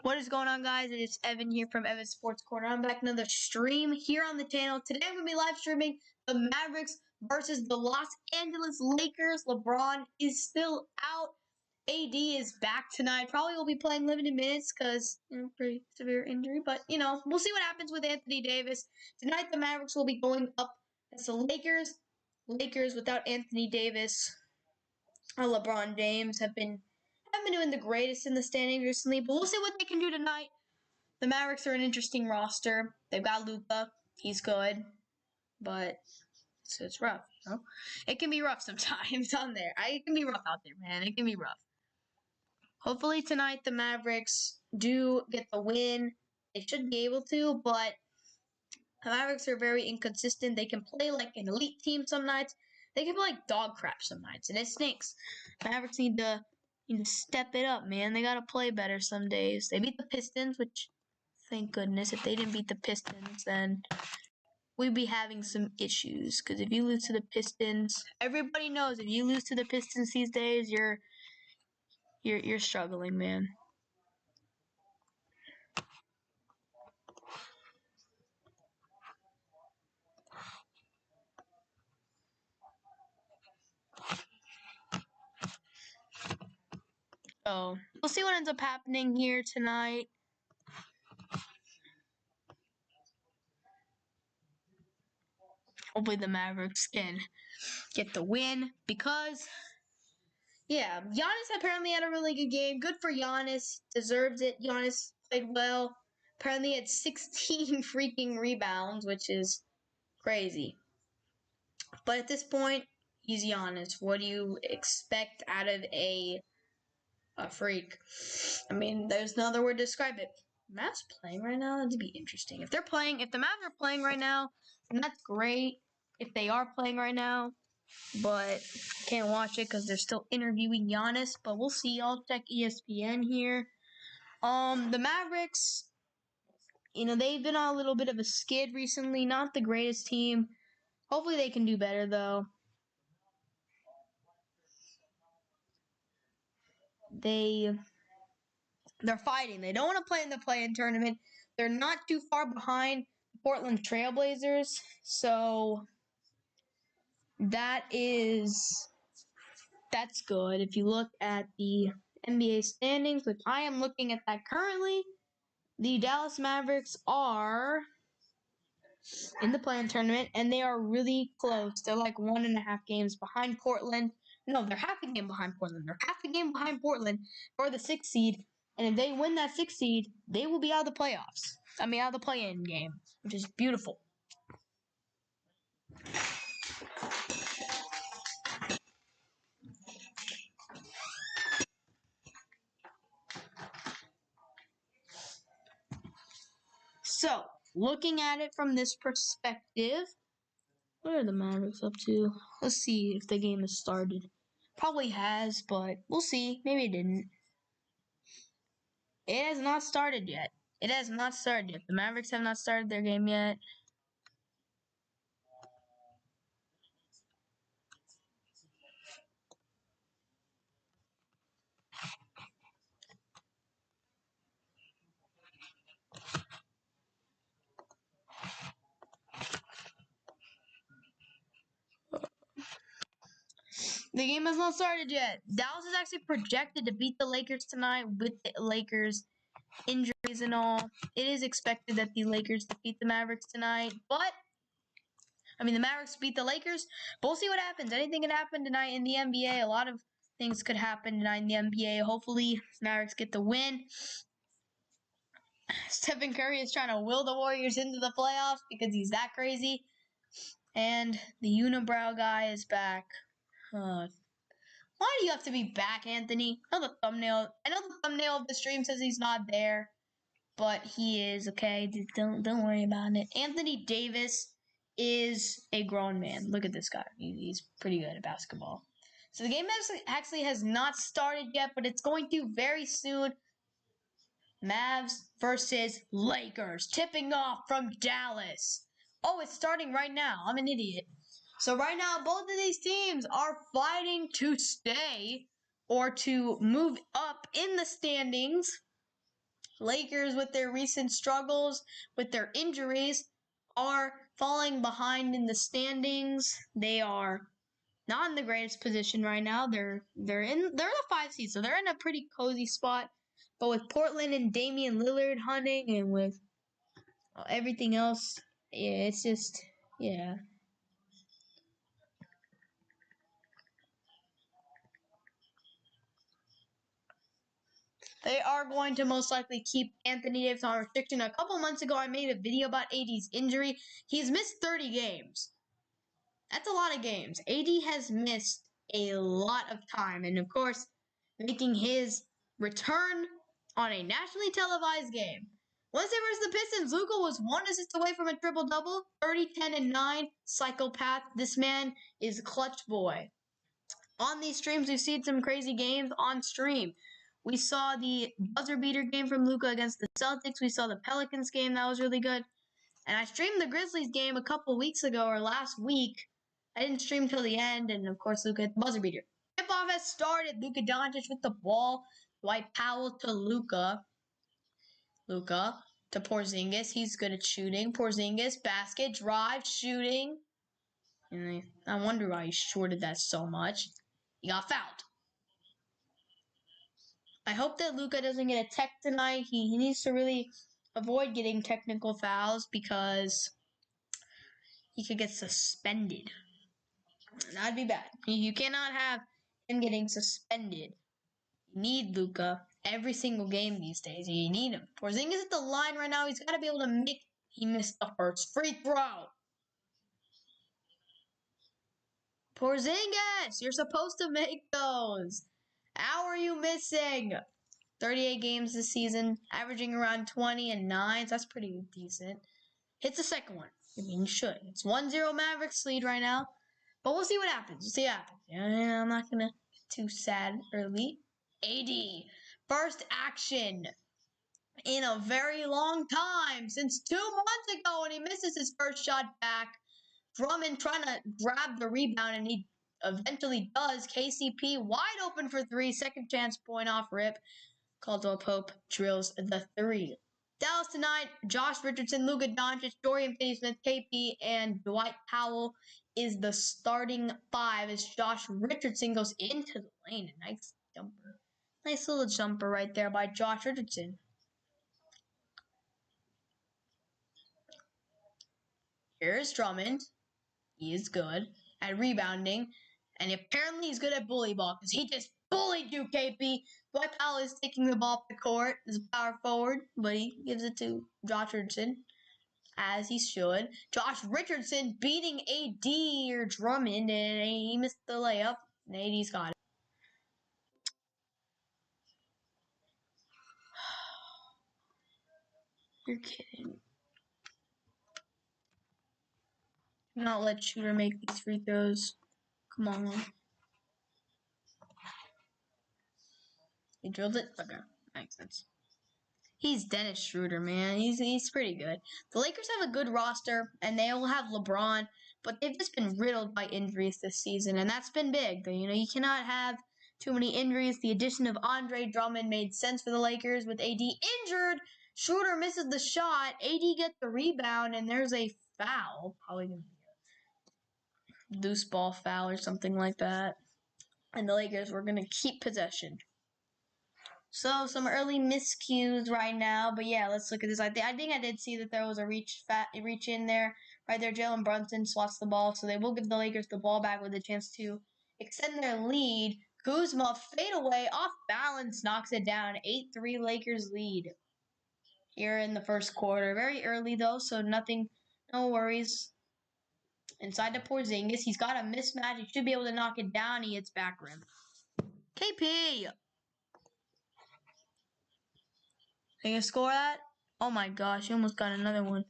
What is going on, guys? It's Evan here from Evan Sports Corner. I'm back another stream here on the channel. Today I'm going to be live streaming the Mavericks versus the Los Angeles Lakers. LeBron is still out. AD is back tonight. Probably will be playing limited minutes because, pretty severe injury. But, we'll see what happens with Anthony Davis. Tonight the Mavericks will be going up against the Lakers. Lakers without Anthony Davis. LeBron James haven't been doing the greatest in the standings recently, but we'll see what they can do tonight. The Mavericks are an interesting roster. They've got Luka. He's good, but it's rough. It can be rough sometimes on there. It can be rough out there, man. It can be rough. Hopefully tonight the Mavericks do get the win. They should be able to, but the Mavericks are very inconsistent. They can play like an elite team some nights. They can play like dog crap some nights, and it stinks. Mavericks need to step it up, man. They gotta play better some days. They beat the Pistons, which, thank goodness, if they didn't beat the Pistons, then we'd be having some issues. Because if you lose to the Pistons, everybody knows if you lose to the Pistons these days, you're struggling, man. So we'll see what ends up happening here tonight. Hopefully the Mavericks can get the win because, yeah, Giannis apparently had a really good game. Good for Giannis. Deserves it. Giannis played well. Apparently had 16 freaking rebounds, which is crazy. But at this point, he's Giannis. What do you expect out of a freak? I mean, there's no other word to describe it. Mavs playing right now, that'd be interesting. If the Mavs are playing right now, then that's great. If they are playing right now, but can't watch it because they're still interviewing Giannis. But we'll see. I'll check ESPN here. The Mavericks, they've been on a little bit of a skid recently. Not the greatest team. Hopefully they can do better, though. They're fighting. They don't want to play in the play-in tournament. They're not too far behind the Portland Trailblazers, so that's good. If you look at the NBA standings, which I am looking at that currently, the Dallas Mavericks are in the play-in tournament, and they are really close. They're like 1.5 games behind Portland. No, they're half a game behind Portland. They're half a game behind Portland for the 6th seed. And if they win that 6th seed, they will be out of the playoffs. Out of the play-in game, which is beautiful. So, looking at it from this perspective, what are the Mavericks up to? Let's see if the game has started. Probably has, but we'll see. Maybe it didn't. It has not started yet. The Mavericks have not started their game yet. The game has not started yet. Dallas is actually projected to beat the Lakers tonight with the Lakers injuries and all. It is expected that the Lakers defeat the Mavericks tonight, the Mavericks beat the Lakers, but we'll see what happens. Anything can happen tonight in the NBA. A lot of things could happen tonight in the NBA. Hopefully, Mavericks get the win. Stephen Curry is trying to will the Warriors into the playoffs because he's that crazy. And the unibrow guy is back. Why do you have to be back, Anthony? I know the thumbnail of the stream says he's not there, but he is, okay? Don't worry about it. Anthony Davis is a grown man. Look at this guy. He's pretty good at basketball. So the game actually has not started yet, but it's going to very soon. Mavs versus Lakers. Tipping off from Dallas. Oh, it's starting right now. I'm an idiot. So right now, both of these teams are fighting to stay or to move up in the standings. Lakers, with their recent struggles, with their injuries, are falling behind in the standings. They are not in the greatest position right now. They're in the 5 seed, so they're in a pretty cozy spot. But with Portland and Damian Lillard hunting, and with everything else, yeah, it's just yeah. They are going to most likely keep Anthony Davis on restriction. A couple months ago, I made a video about AD's injury. He's missed 30 games. That's a lot of games. AD has missed a lot of time, and of course, making his return on a nationally televised game. Once they versus the Pistons, Luka was 1 assist away from a triple-double, 30, 10, and 9. Psychopath. This man is a clutch boy. On these streams, we've seen some crazy games on stream. We saw the buzzer beater game from Luka against the Celtics. We saw the Pelicans game. That was really good. And I streamed the Grizzlies game a couple weeks ago or last week. I didn't stream till the end. And, of course, Luka hit the buzzer beater. Tip-off has started. Luka Doncic with the ball. Dwight Powell to Luka. Luka to Porzingis. He's good at shooting. Porzingis, basket, drive, shooting. And I wonder why he shorted that so much. He got fouled. I hope that Luka doesn't get a tech tonight. He needs to really avoid getting technical fouls because he could get suspended. That'd be bad. You cannot have him getting suspended. You need Luka every single game these days. You need him. Porzingis at the line right now. He's got to be able to make. He missed the first free throw. Porzingis, you're supposed to make those. How are you missing? 38 games this season, averaging around 20 and 9. So that's pretty decent. Hits the second one. I mean, you should. It's 1-0 Mavericks lead right now. But we'll see what happens. We'll see what happens. Yeah, I'm not going to get too sad early. AD. First action in a very long time. Since 2 months ago when he misses his first shot back. Drummond trying to grab the rebound, and he eventually does. KCP wide open for 3. Second chance point off rip. Caldwell Pope drills the 3. Dallas tonight, Josh Richardson, Luka Doncic, Dorian Finney-Smith, KP, and Dwight Powell is the starting 5 as Josh Richardson goes into the lane. A nice jumper. Nice little jumper right there by Josh Richardson. Here's Drummond. He is good at rebounding. And apparently he's good at bully ball because he just bullied you, KP. Dwight Powell is taking the ball up the court as a power forward, but he gives it to Josh Richardson, as he should. Josh Richardson beating AD or Drummond, and he missed the layup, and AD's got it. You're kidding. Do not let Shooter make these free throws. Come on. He drilled it? Okay, makes sense. He's Dennis Schroeder, man. He's pretty good. The Lakers have a good roster, and they will have LeBron, but they've just been riddled by injuries this season, and that's been big. You know, you cannot have too many injuries. The addition of Andre Drummond made sense for the Lakers with AD injured. Schroeder misses the shot. AD gets the rebound, and there's a foul. Probably going to be a loose ball foul or something like that. And the Lakers were going to keep possession. So, some early miscues right now. But, yeah, let's look at this. I think I did see that there was a reach in there. Right there, Jalen Brunson swats the ball. So, they will give the Lakers the ball back with a chance to extend their lead. Kuzma, fadeaway, off balance, knocks it down. 8-3 Lakers lead here in the first quarter. Very early, though, so no worries. Inside to Porzingis. He's got a mismatch. He should be able to knock it down. He hits back rim. KP! Can you score that? Oh my gosh, he almost got another one.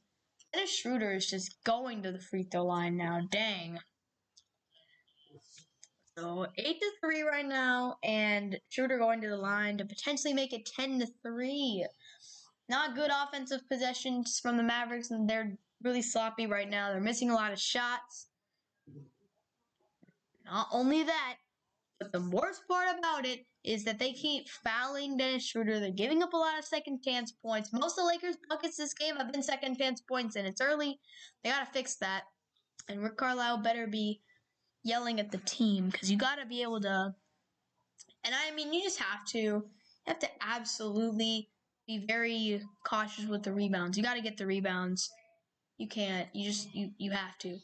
Dennis Schroeder is just going to the free throw line now. Dang. So 8-3 right now, and Schroeder going to the line to potentially make it 10-3. Not good offensive possessions from the Mavericks, and they're really sloppy right now. They're missing a lot of shots. Not only that, But the worst part about it is that they keep fouling Dennis Schroeder. They're giving up a lot of second chance points. Most of the Lakers' buckets this game have been second chance points, and it's early. They got to fix that. And Rick Carlisle better be yelling at the team because you got to be able to. And I mean, you just have to. You have to absolutely be very cautious with the rebounds. You got to get the rebounds. You can't. You have to.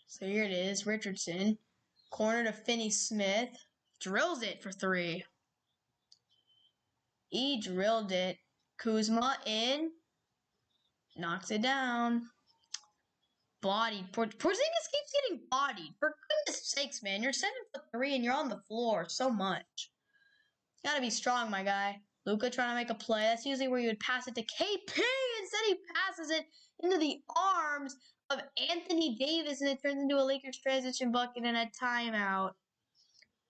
So here it is, Richardson. Corner to Finney-Smith. Drills it for three. He drilled it. Kuzma in. Knocks it down. Bodied. Porzingis keeps getting bodied. For goodness sakes, man. You're 7'3" and you're on the floor so much. You gotta be strong, my guy. Luka trying to make a play. That's usually where you would pass it to KP. Instead, he passes it into the arms of Anthony Davis, and it turns into a Lakers transition bucket and a timeout.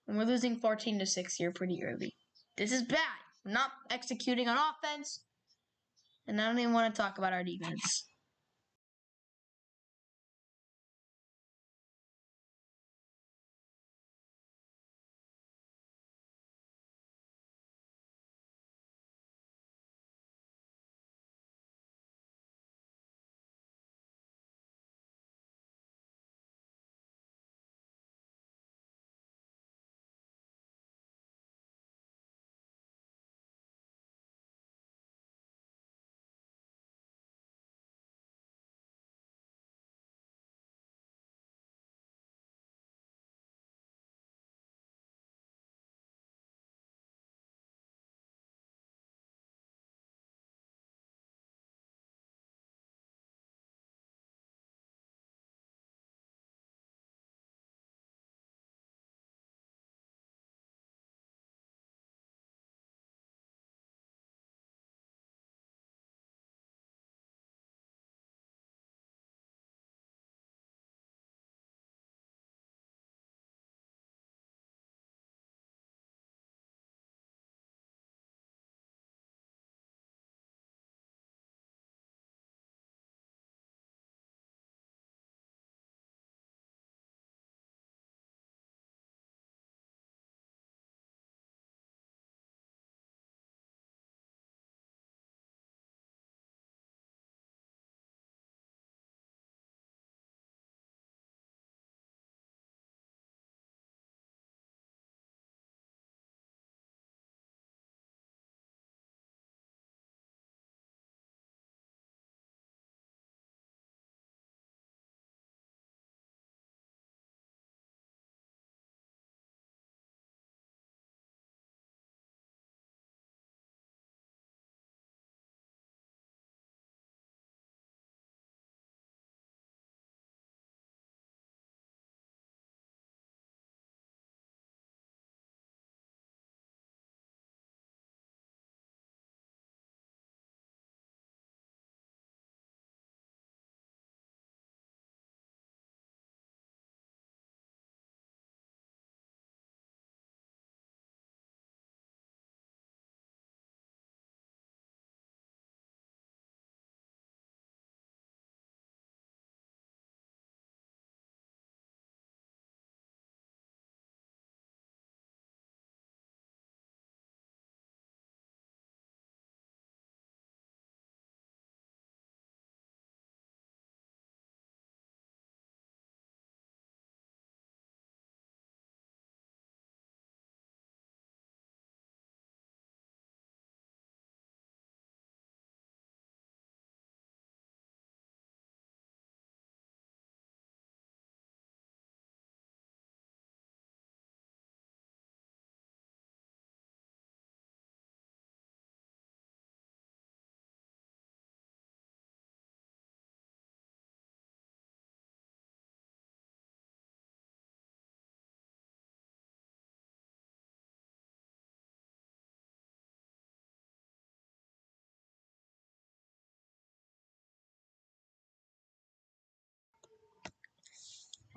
And we're losing 14-6 here pretty early. This is bad. We're not executing on offense, and I don't even want to talk about our defense.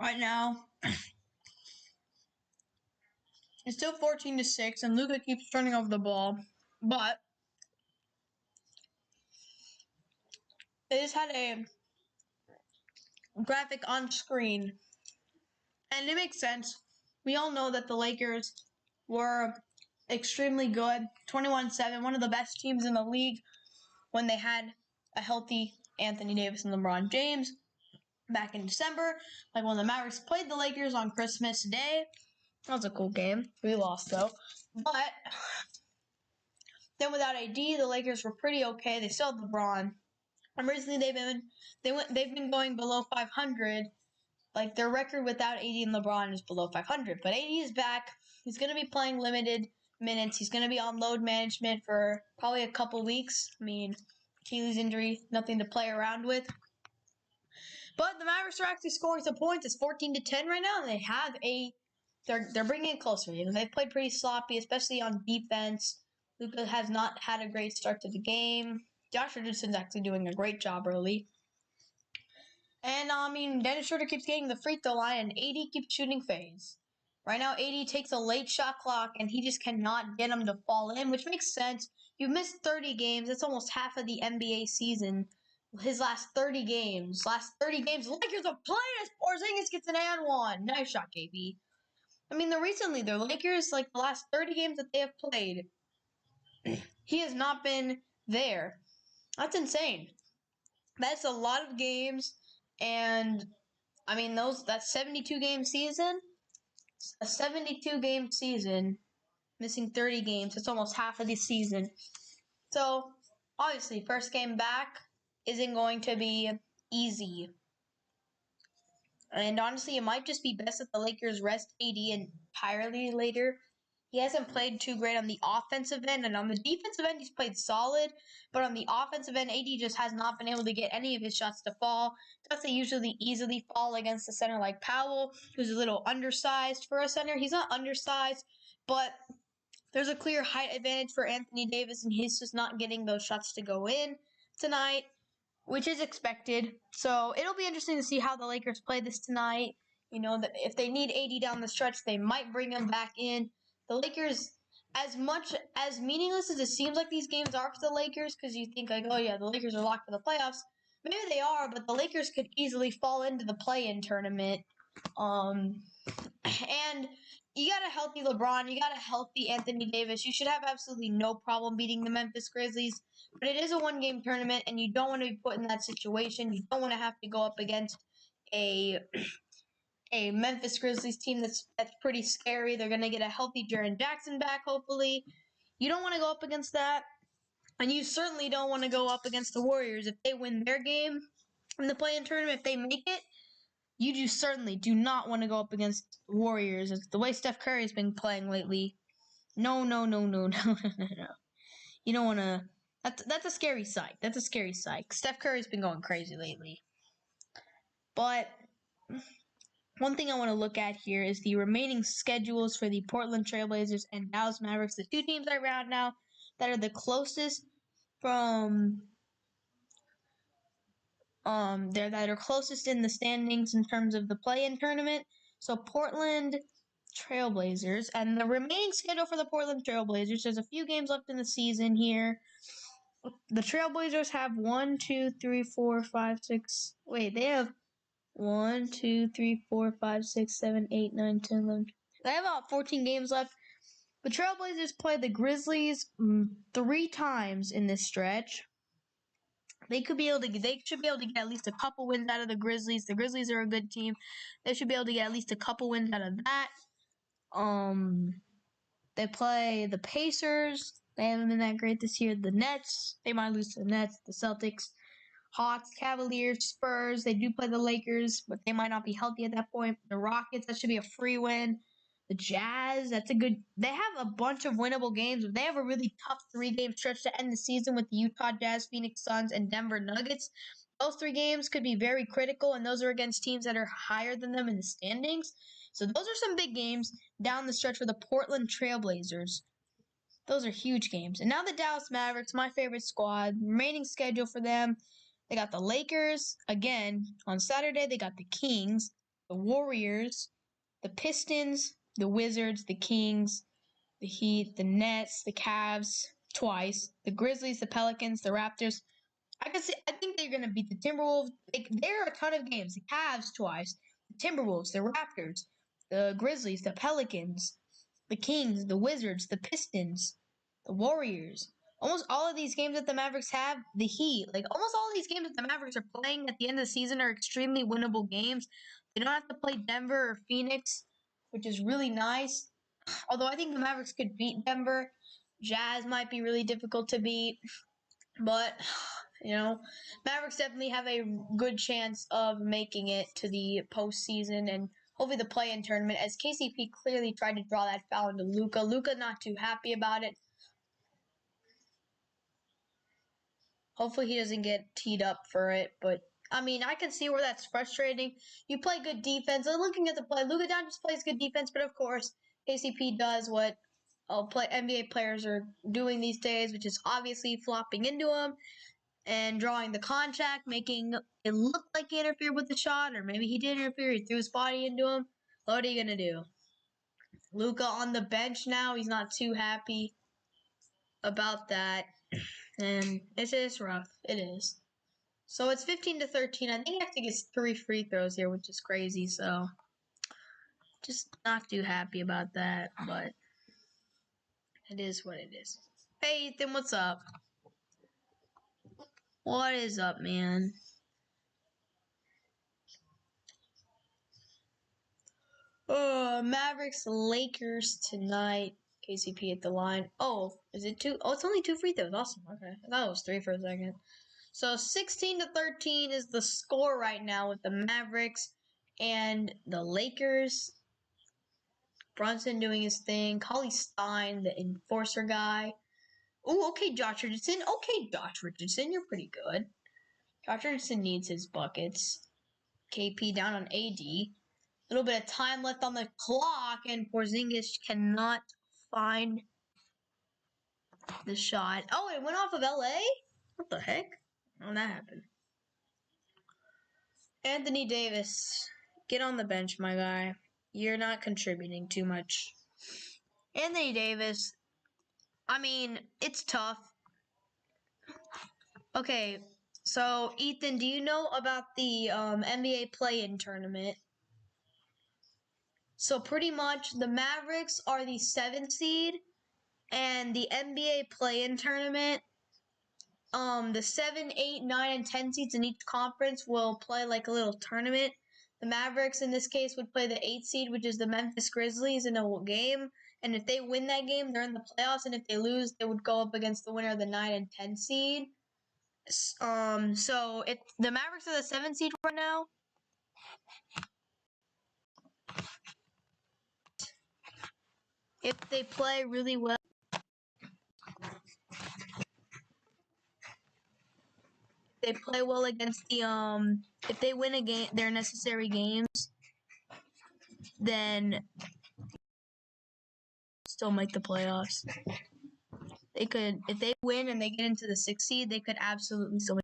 Right now, it's still 14-6, and Luka keeps turning over the ball. But they just had a graphic on screen. And it makes sense. We all know that the Lakers were extremely good. 21-7, one of the best teams in the league when they had a healthy Anthony Davis and LeBron James back in December. Like when the Mavericks played the Lakers on Christmas Day. That was a cool game. We lost though. But then without AD, the Lakers were pretty okay. They still had LeBron. And recently they've been going below 500. Like their record without AD and LeBron is below 500. But AD is back. He's going to be playing limited minutes. He's going to be on load management for probably a couple weeks. I mean, Achilles injury, nothing to play around with. But the Mavericks are actually scoring some points. It's 14-10 right now, and they have they're bringing it closer. You know, they've played pretty sloppy, especially on defense. Luka has not had a great start to the game. Josh Richardson's actually doing a great job early. And, Dennis Schroeder keeps getting the free throw line, and AD keeps shooting fades. Right now, AD takes a late shot clock, and he just cannot get him to fall in, which makes sense. You've missed 30 games. That's almost half of the NBA season. His last 30 games. The Lakers have played as Porzingis gets an and one. Nice shot, KB. Recently, the Lakers, like the last 30 games that they have played, he has not been there. That's insane. That's a lot of games, and that 72-game season, a 72-game season, missing 30 games, that's almost half of the season. So, obviously, first game back isn't going to be easy. And honestly, it might just be best that the Lakers rest AD entirely later. He hasn't played too great on the offensive end, and on the defensive end, he's played solid. But on the offensive end, AD just has not been able to get any of his shots to fall. Doesn't usually easily fall against a center like Powell, who's a little undersized for a center. He's not undersized, but there's a clear height advantage for Anthony Davis, and he's just not getting those shots to go in tonight, which is expected. So it'll be interesting to see how the Lakers play this tonight. You know, that if they need AD down the stretch, they might bring him back in. The Lakers, as much as meaningless as it seems like these games are for the Lakers, because you think like, oh yeah, the Lakers are locked for the playoffs. Maybe they are, but the Lakers could easily fall into the play-in tournament. And you got a healthy LeBron, you got a healthy Anthony Davis. You should have absolutely no problem beating the Memphis Grizzlies. But it is a one-game tournament, and you don't want to be put in that situation. You don't want to have to go up against a Memphis Grizzlies team that's pretty scary. They're going to get a healthy Jaren Jackson back, hopefully. You don't want to go up against that. And you certainly don't want to go up against the Warriors. If they win their game in the play-in tournament, if they make it, you certainly do not want to go up against the Warriors. It's the way Steph Curry has been playing lately. No. You don't want to. That's a scary sight. Steph Curry's been going crazy lately. But one thing I want to look at here is the remaining schedules for the Portland Trailblazers and Dallas Mavericks, the two teams around now that are the closest from that are closest in the standings in terms of the play-in tournament. So Portland Trailblazers, and the remaining schedule for the Portland Trailblazers, there's a few games left in the season here. The Trailblazers have 1, 2, 3, 4, 5, 6. Wait, they have 1, 2, 3, 4, 5, 6, 7, 8, 9, 10, 11. They have about 14 games left. The Trailblazers play the Grizzlies 3 times in this stretch. They should be able to get at least a couple wins out of the Grizzlies. The Grizzlies are a good team. They should be able to get at least a couple wins out of that. They play the Pacers. They haven't been that great this year. The Nets, they might lose to the Nets. The Celtics, Hawks, Cavaliers, Spurs. They do play the Lakers, but they might not be healthy at that point. The Rockets, that should be a free win. The Jazz, they have a bunch of winnable games, but they have a really tough 3-game stretch to end the season with the Utah Jazz, Phoenix Suns, and Denver Nuggets. Those 3 games could be very critical, and those are against teams that are higher than them in the standings. So those are some big games down the stretch for the Portland Trailblazers. Those are huge games. And now the Dallas Mavericks, my favorite squad. Remaining schedule for them, they got the Lakers. Again, on Saturday, they got the Kings, the Warriors, the Pistons, the Wizards, the Kings, the Heat, the Nets, the Cavs, twice, the Grizzlies, the Pelicans, the Raptors, I think they're gonna beat the Timberwolves. There are a ton of games. The Cavs twice, the Timberwolves, the Raptors, the Grizzlies, the Pelicans, the Kings, the Wizards, the Pistons, the Warriors. Almost all of these games that the Mavericks have, the Heat, like almost all of these games that the Mavericks are playing at the end of the season are extremely winnable games. They don't have to play Denver or Phoenix, which is really nice. Although I think the Mavericks could beat Denver. Jazz might be really difficult to beat. But, Mavericks definitely have a good chance of making it to the postseason and hopefully the play-in tournament, as KCP clearly tried to draw that foul into Luka. Luka not too happy about it. Hopefully he doesn't get teed up for it, but I mean, I can see where that's frustrating. You play good defense. I'm looking at the play. Luka down just plays good defense, but of course, KCP does what NBA players are doing these days, which is obviously flopping into him and drawing the contact, making it look like he interfered with the shot, or maybe he did interfere. He threw his body into him. What are you gonna do? Luka on the bench now. He's not too happy about that, and it's just rough. It is. So it's 15-13. I think he actually gets 3 free throws here, which is crazy. So just not too happy about that, but it is what it is. Hey Ethan, what's up? What is up, man? Mavericks Lakers tonight. KCP at the line. Oh, is it 2? Oh, it's only 2 free throws. Awesome. Okay. I thought it was 3 for a second. So 16-13 is the score right now with the Mavericks and the Lakers. Brunson doing his thing. Cauley Stein, the enforcer guy. Oh, okay, Josh Richardson. Okay, Josh Richardson, you're pretty good. Josh Richardson needs his buckets. KP down on AD. Little bit of time left on the clock, and Porzingis cannot find the shot. Oh, it went off of LA? What the heck? How did that happen? Anthony Davis, get on the bench, my guy. You're not contributing too much. Anthony Davis, I mean, it's tough. Okay, so Ethan, do you know about the NBA play-in tournament? So pretty much the Mavericks are the 7th seed, and the NBA play-in tournament, the 7, 8, 9, and 10 seeds in each conference will play like a little tournament. The Mavericks in this case would play the 8 seed, which is the Memphis Grizzlies, in a game. And if they win that game, they're in the playoffs. And if they lose, they would go up against the winner of the 9 and 10 seed. So the Mavericks are the 7 seed right now. If they play really well, they play well against the if they win a game, their necessary games, then still make the playoffs. They could, if they win and they get into the 6th seed, they could absolutely still make.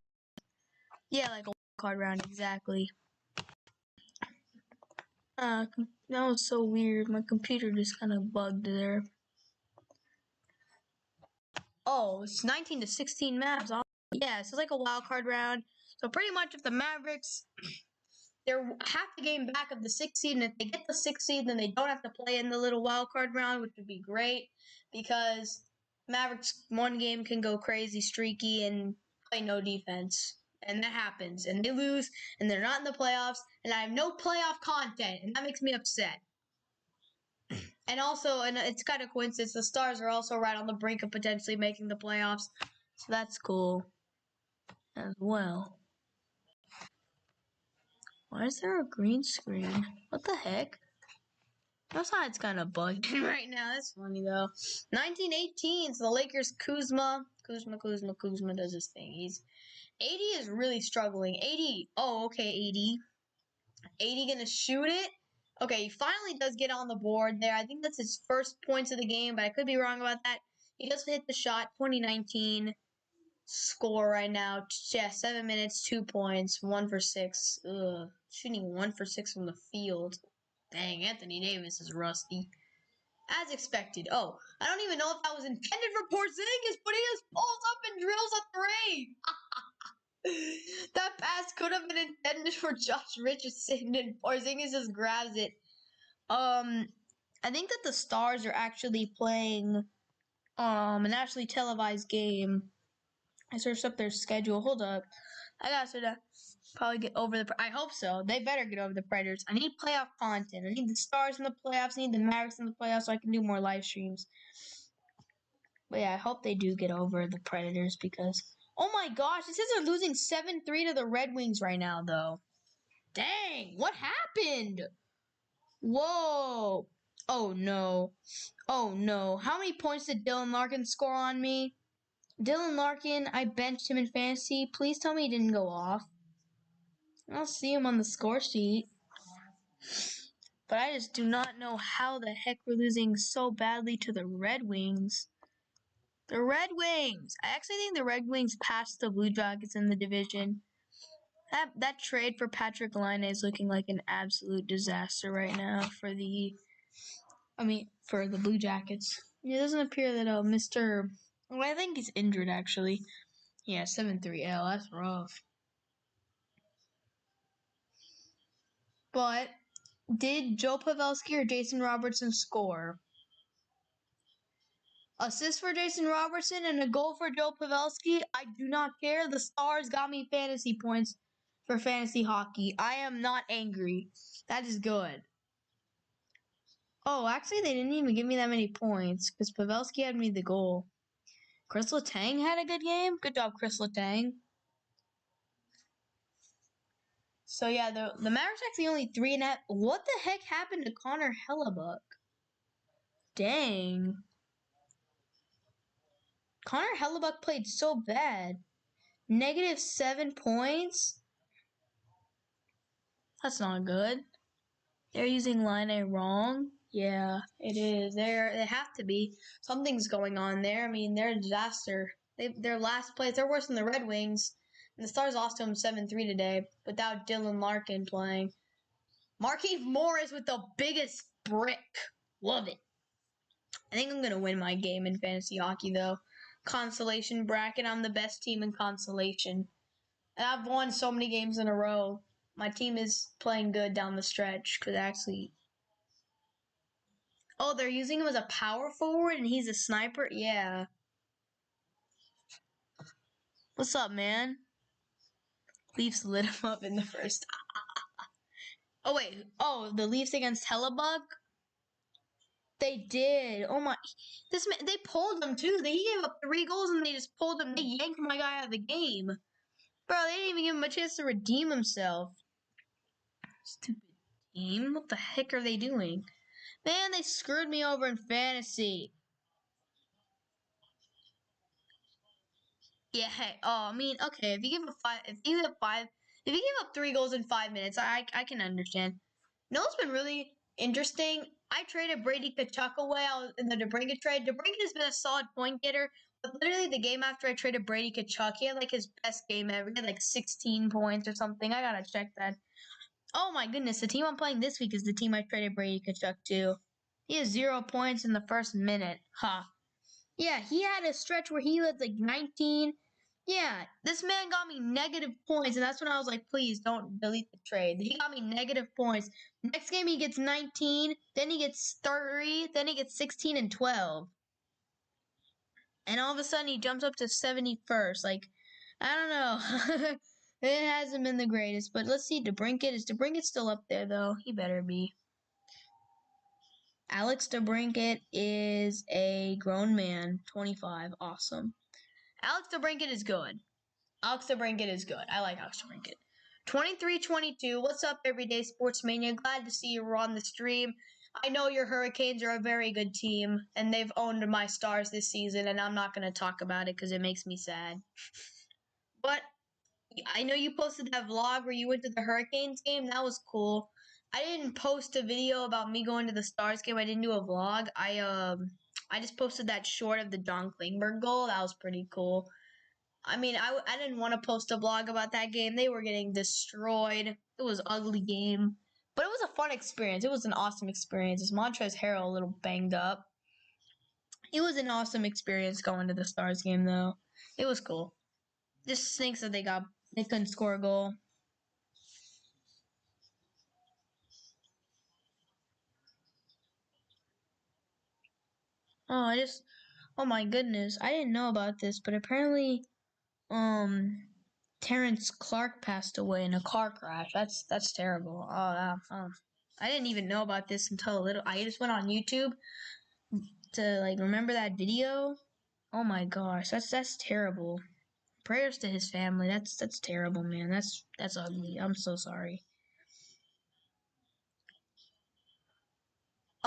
Yeah, like a card round, exactly. That was so weird. My computer just kind of bugged there. Oh, it's 19-16 Mavs. Yeah, so it's like a wild card round. So pretty much if the Mavericks, they're half the game back of the 6th seed, and if they get the 6th seed, then they don't have to play in the little wild card round, which would be great because Mavericks one game can go crazy, streaky, and play no defense. And that happens. And they lose, and they're not in the playoffs, and I have no playoff content, and that makes me upset. And also, and it's kind of coincidence, the Stars are also right on the brink of potentially making the playoffs. So that's cool as well. Why is there a green screen? What the heck? My side's kind of bugged right now. That's funny, though. 1918, so the Lakers, Kuzma does his thing. AD is really struggling. AD, oh, okay, AD gonna shoot it. Okay, he finally does get on the board there. I think that's his first points of the game, but I could be wrong about that. He does hit the shot. 2019 score right now. Yeah, 7 minutes, 2 points, 1 for 6. Ugh, shooting 1 for 6 from the field. Dang, Anthony Davis is rusty. As expected. Oh, I don't even know if that was intended for Porzingis, but he just pulls up and drills a 3. That pass could have been intended for Josh Richardson, and Porzingis just grabs it. I think that the Stars are actually playing a nationally televised game. I searched up their schedule. Hold up. I gotta sort of probably get over the. I hope so. They better get over the Predators. I need playoff content. I need the Stars in the playoffs. I need the Mavericks in the playoffs so I can do more live streams. But yeah, I hope they do get over the Predators because. Oh my gosh! It says they're losing 7-3 to the Red Wings right now, though. Dang! What happened? Whoa! Oh no! Oh no! How many points did Dylan Larkin score on me? Dylan Larkin, I benched him in fantasy. Please tell me he didn't go off. I don't see him on the score sheet. But I just do not know how the heck we're losing so badly to the Red Wings. The Red Wings! I actually think the Red Wings passed the Blue Jackets in the division. That trade for Patrick Laine is looking like an absolute disaster right now for the Blue Jackets. It doesn't appear that Mr. Well, I think he's injured actually. Yeah, 7-3L. That's rough. But did Joe Pavelski or Jason Robertson score? Assist for Jason Robertson and a goal for Joe Pavelski. I do not care. The Stars got me fantasy points for fantasy hockey. I am not angry. That is good. Oh, actually, they didn't even give me that many points because Pavelski had me the goal. Chris Letang had a good game. Good job, Chris Letang. So, yeah, the Mavericks actually only 3.5. What the heck happened to Connor Hellebuck? Dang. Connor Hellebuck played so bad. -7 points? That's not good. They're using line A wrong. Yeah, it is. They have to be. Something's going on there. I mean, they're a disaster. They're last place. They're worse than the Red Wings. And the Stars lost to them 7-3 today without Dylan Larkin playing. Markieff Morris with the biggest brick. Love it. I think I'm going to win my game in fantasy hockey, though. Consolation bracket. I'm the best team in consolation. And I've won so many games in a row. My team is playing good down the stretch. Because actually... Oh, they're using him as a power forward and he's a sniper? Yeah. What's up, man? Leafs lit him up in the first. Oh, wait. Oh, the Leafs against Hellebuck? They did. Oh, my. This man, they pulled him, too. He gave up 3 goals and they just pulled him. They yanked my guy out of the game. Bro, they didn't even give him a chance to redeem himself. Stupid team. What the heck are they doing? Man, they screwed me over in fantasy. Yeah, hey, I mean, okay, if you give up 3 goals in 5 minutes, I can understand. You know what's been really interesting? I traded Brady Tkachuk away. I was in the DeBrincat trade. DeBrincat has been a solid point getter, but literally the game after I traded Brady Tkachuk, he had like his best game ever. He had like 16 points or something. I gotta check that. Oh my goodness, the team I'm playing this week is the team I traded Brady Tkachuk to. He has 0 points in the first minute. Ha. Huh. Yeah, he had a stretch where he had like 19. Yeah, this man got me negative points, and that's when I was like, please don't delete the trade. He got me negative points. Next game, he gets 19, then he gets 30, then he gets 16 and 12. And all of a sudden, he jumps up to 71st. Like, I don't know. It hasn't been the greatest, but let's see. DeBrincat, is DeBrincat still up there, though? He better be. Alex DeBrincat is a grown man, 25. Awesome. Alex DeBrincat is good. Alex DeBrincat is good. I like Alex DeBrincat. 23-22. What's up, Everyday Sportsmania? Glad to see you on the stream. I know your Hurricanes are a very good team, and they've owned my Stars this season, and I'm not going to talk about it because it makes me sad. But I know you posted that vlog where you went to the Hurricanes game. That was cool. I didn't post a video about me going to the Stars game. I didn't do a vlog. I just posted that short of the John Klingberg goal. That was pretty cool. I mean, I didn't want to post a vlog about that game. They were getting destroyed. It was an ugly game. But it was a fun experience. It was an awesome experience. Is Montrezl Harrell a little banged up? It was an awesome experience going to the Stars game, though. It was cool. Just stinks that they got They couldn't score a goal. Oh my goodness, I didn't know about this, but apparently, Terrence Clark passed away in a car crash. That's terrible. I didn't even know about this until a little. I just went on YouTube to like remember that video. Oh my gosh, that's terrible. Prayers to his family. That's terrible, man. That's ugly. I'm so sorry.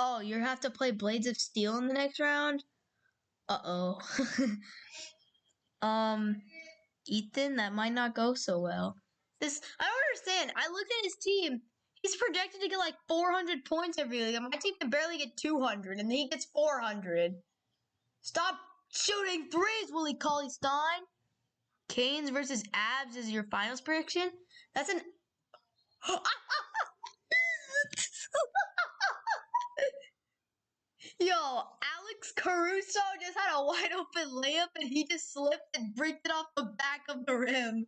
Oh, you have to play Blades of Steel in the next round? Uh-oh. Ethan, that might not go so well. I don't understand. I looked at his team. He's projected to get like 400 points every league. My team can barely get 200, and he gets 400. Stop shooting threes, Willie Cauley-Stein. Canes versus Abs is your finals prediction? That's an... Yo, Alex Caruso just had a wide open layup and he just slipped and bricked it off the back of the rim.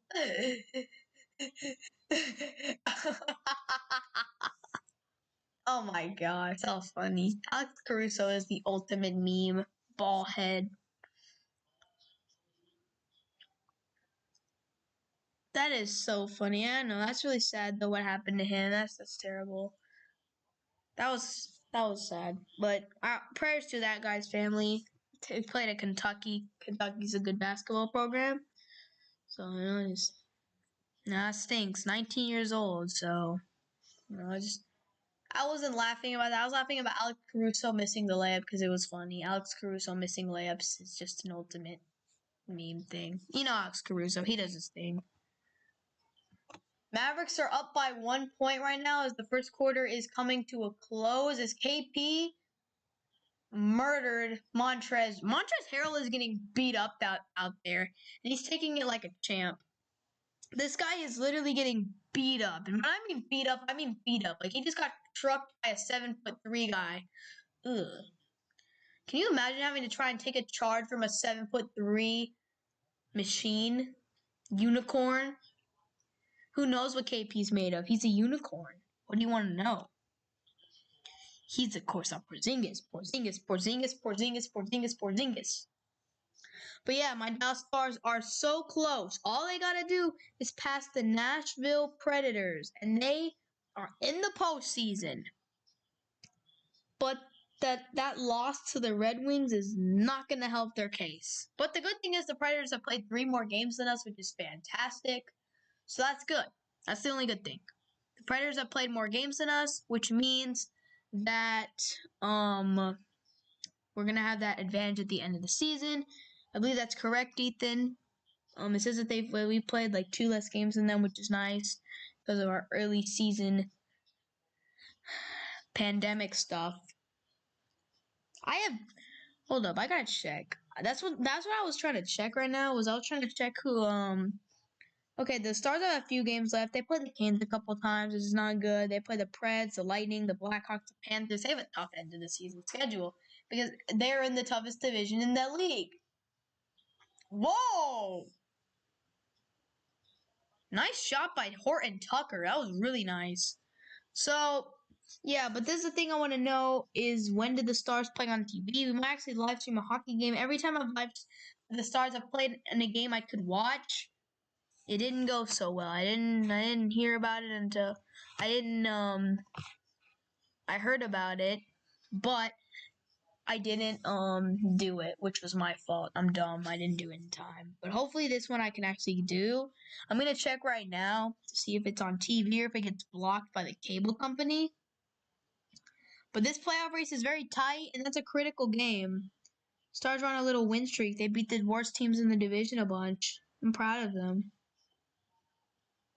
Oh my gosh, that was funny. Alex Caruso is the ultimate meme. Ball head. That is so funny. I know that's really sad though. What happened to him? That's terrible. That was sad. But prayers to that guy's family. He played at Kentucky. Kentucky's a good basketball program. So that stinks. 19 years old. So I wasn't laughing about that. I was laughing about Alex Caruso missing the layup because it was funny. Alex Caruso missing layups is just an ultimate meme thing. You know Alex Caruso. He does his thing. Mavericks are up by 1 point right now as the first quarter is coming to a close as KP murdered Montrezl. Montrezl Harrell is getting beat up out there, and he's taking it like a champ. This guy is literally getting beat up. And when I mean beat up, I mean beat up. Like, he just got trucked by a 7'3" guy. Ugh. Can you imagine having to try and take a charge from a 7'3" machine? Unicorn? Who knows what KP's made of? He's a unicorn. What do you want to know? He's, of course, a Porzingis. But yeah, my Dallas Stars are so close. All they got to do is pass the Nashville Predators, and they are in the postseason. But that loss to the Red Wings is not going to help their case. But the good thing is the Predators have played 3 more games than us, which is fantastic. So that's good. That's the only good thing. The Predators have played more games than us, which means that we're going to have that advantage at the end of the season. I believe that's correct, Ethan. It says that we played like 2 less games than them, which is nice because of our early season pandemic stuff. Hold up, I gotta check. That's what I was trying to check right now. I was trying to check who Okay, the Stars have a few games left. They played the Canes a couple times, which is not good. They play the Preds, the Lightning, the Blackhawks, the Panthers. They have a tough end of the season schedule because they're in the toughest division in the league. Whoa! Nice shot by Horton Tucker. That was really nice. So, yeah, but this is the thing I want to know is when did the Stars play on TV? We might actually live stream a hockey game. Every time the Stars have played in a game I could watch, it didn't go so well. I didn't hear about it until I heard about it, but I didn't do it, which was my fault. I'm dumb. I didn't do it in time. But hopefully this one I can actually do. I'm going to check right now to see if it's on TV or if it gets blocked by the cable company. But this playoff race is very tight, and that's a critical game. Stars are on a little win streak. They beat the worst teams in the division a bunch. I'm proud of them.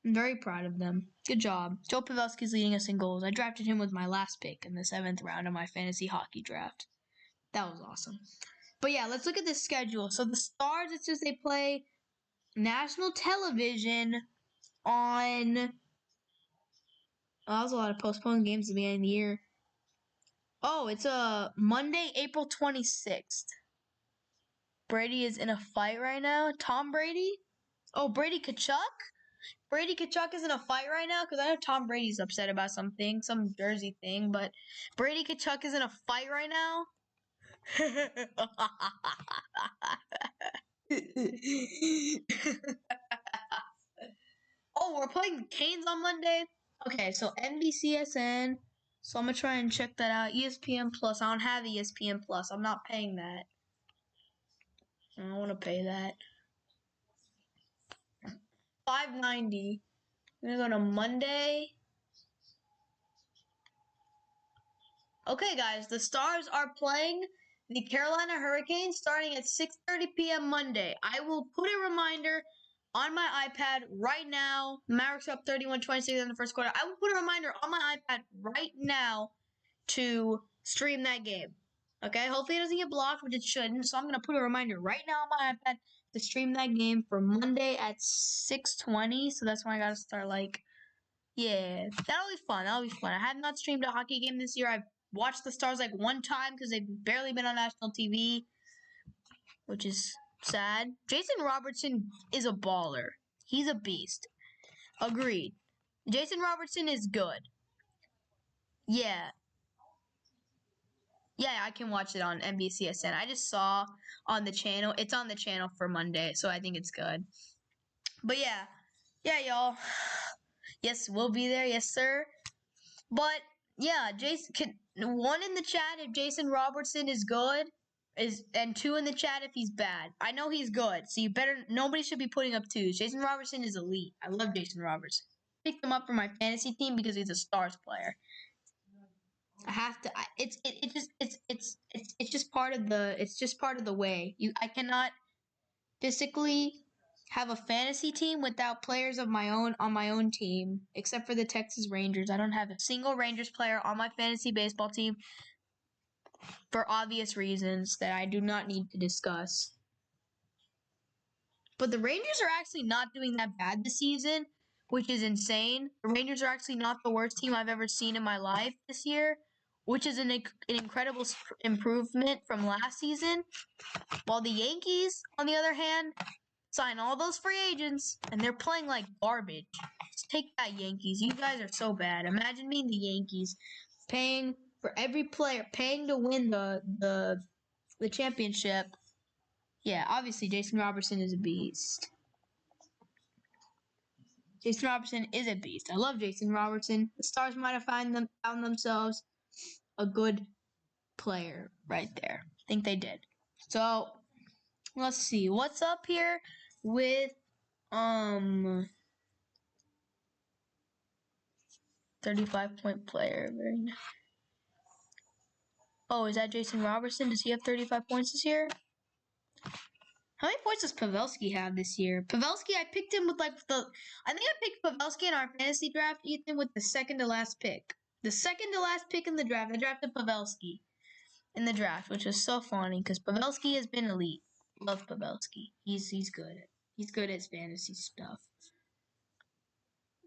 I'm very proud of them. Good job. Joe Pavelski's leading us in goals. I drafted him with my last pick in the 7th round of my fantasy hockey draft. That was awesome. But yeah, let's look at the schedule. So the Stars, it's just they play national television on... that was a lot of postponed games at the beginning of the year. Oh, it's Monday, April 26th. Brady is in a fight right now. Tom Brady? Oh, Brady Kachuk? Brady Kachuk is in a fight right now? Because I know Tom Brady's upset about something, some jersey thing, but Brady Kachuk is in a fight right now? Oh, we're playing the Canes on Monday? Okay, so NBCSN. So I'm going to try and check that out. ESPN Plus. I don't have ESPN Plus. I'm not paying that. I don't want to pay that. $5.90. I'm going to go to Monday. Okay, guys, the Stars are playing the Carolina Hurricanes starting at 6:30 p.m. Monday. I will put a reminder on my iPad right now. Mavericks up 31-26 in the first quarter. I will put a reminder on my iPad right now to stream that game. Okay, hopefully it doesn't get blocked, which it shouldn't. So I'm going to put a reminder right now on my iPad to stream that game for Monday at 6:20. So that's when I got to start, yeah, that'll be fun. That'll be fun. I have not streamed a hockey game this year. I've watched the Stars one time because they've barely been on national TV, which is sad. Jason Robertson is a baller. He's a beast. Agreed. Jason Robertson is good. Yeah. Yeah, I can watch it on NBCSN. I just saw on the channel. It's on the channel for Monday, so I think it's good. But yeah, y'all. Yes, we'll be there. Yes, sir. But yeah, Jason. One in the chat if Jason Robertson is good, and two in the chat if he's bad. I know he's good, so nobody should be putting up twos. Jason Robertson is elite. I love Jason Robertson. Picked him up for my fantasy team because he's a Stars player. I have to. It's just part of the way. I cannot physically have a fantasy team without players of my own on my own team, except for the Texas Rangers. I don't have a single Rangers player on my fantasy baseball team for obvious reasons that I do not need to discuss. But the Rangers are actually not doing that bad this season, which is insane. The Rangers are actually not the worst team I've ever seen in my life this year, which is an incredible improvement from last season. While the Yankees, on the other hand, sign all those free agents, and they're playing like garbage. Just take that, Yankees. You guys are so bad. Imagine being the Yankees, paying for every player, paying to win the championship. Yeah, obviously Jason Robertson is a beast. Jason Robertson is a beast. I love Jason Robertson. The Stars might have found themselves a good player right there. I think they did. So let's see what's up here with 35-point player. Very nice. Oh, is that Jason Robertson? Does he have 35 points this year? How many points does Pavelski have this year? Pavelski, I picked him with I think I picked Pavelski in our fantasy draft, Ethan, with the second to last pick. The second to last pick in the draft. I drafted Pavelski in the draft, which is so funny because Pavelski has been elite. Love Pavelski. He's good. He's good at fantasy stuff.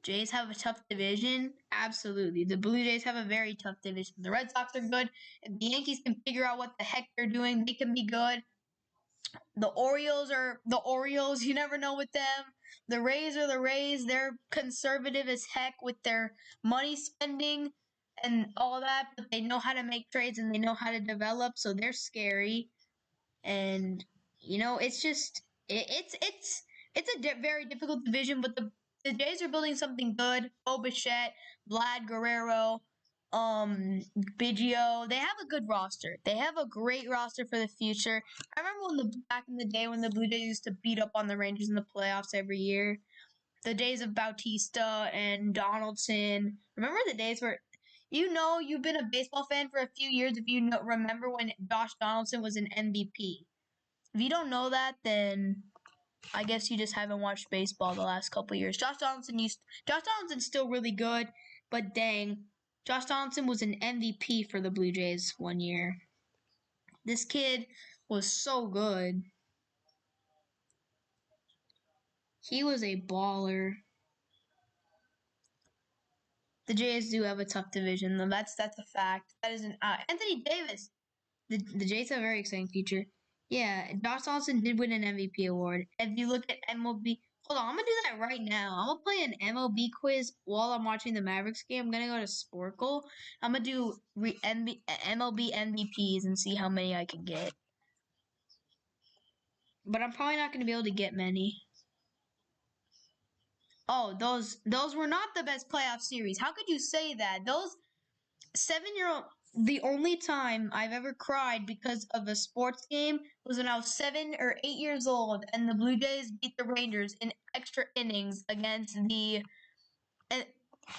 Jays have a tough division. Absolutely. The Blue Jays have a very tough division. The Red Sox are good. If the Yankees can figure out what the heck they're doing, they can be good. The Orioles are the Orioles. You never know with them. The Rays are the Rays. They're conservative as heck with their money spending and all that, but they know how to make trades and they know how to develop, so they're scary. And it's just it's a very difficult division, but the Jays are building something good. Bo Bichette, Vlad Guerrero, Biggio. They have a good roster. They have a great roster for the future. I remember back in the day when the Blue Jays used to beat up on the Rangers in the playoffs every year. The days of Bautista and Donaldson. Remember the days where you've been a baseball fan for a few years if you remember when Josh Donaldson was an MVP. If you don't know that, then I guess you just haven't watched baseball the last couple of years. Josh Donaldson's still really good, but dang, Josh Donaldson was an MVP for the Blue Jays one year. This kid was so good. He was a baller. The Jays do have a tough division, though. That's a fact. That isn't Anthony Davis. The Jays have a very exciting future. Yeah, Josh Donaldson did win an MVP award. If you look at MLB Hold on, I'm gonna do that right now. I'm gonna play an MLB quiz while I'm watching the Mavericks game. I'm gonna go to Sporkle. I'm gonna do MLB MVPs and see how many I can get. But I'm probably not gonna be able to get many. Oh, those were not the best playoff series. How could you say that? Those 7-year-old. The only time I've ever cried because of a sports game was when I was 7 or 8 years old, and the Blue Jays beat the Rangers in extra innings against the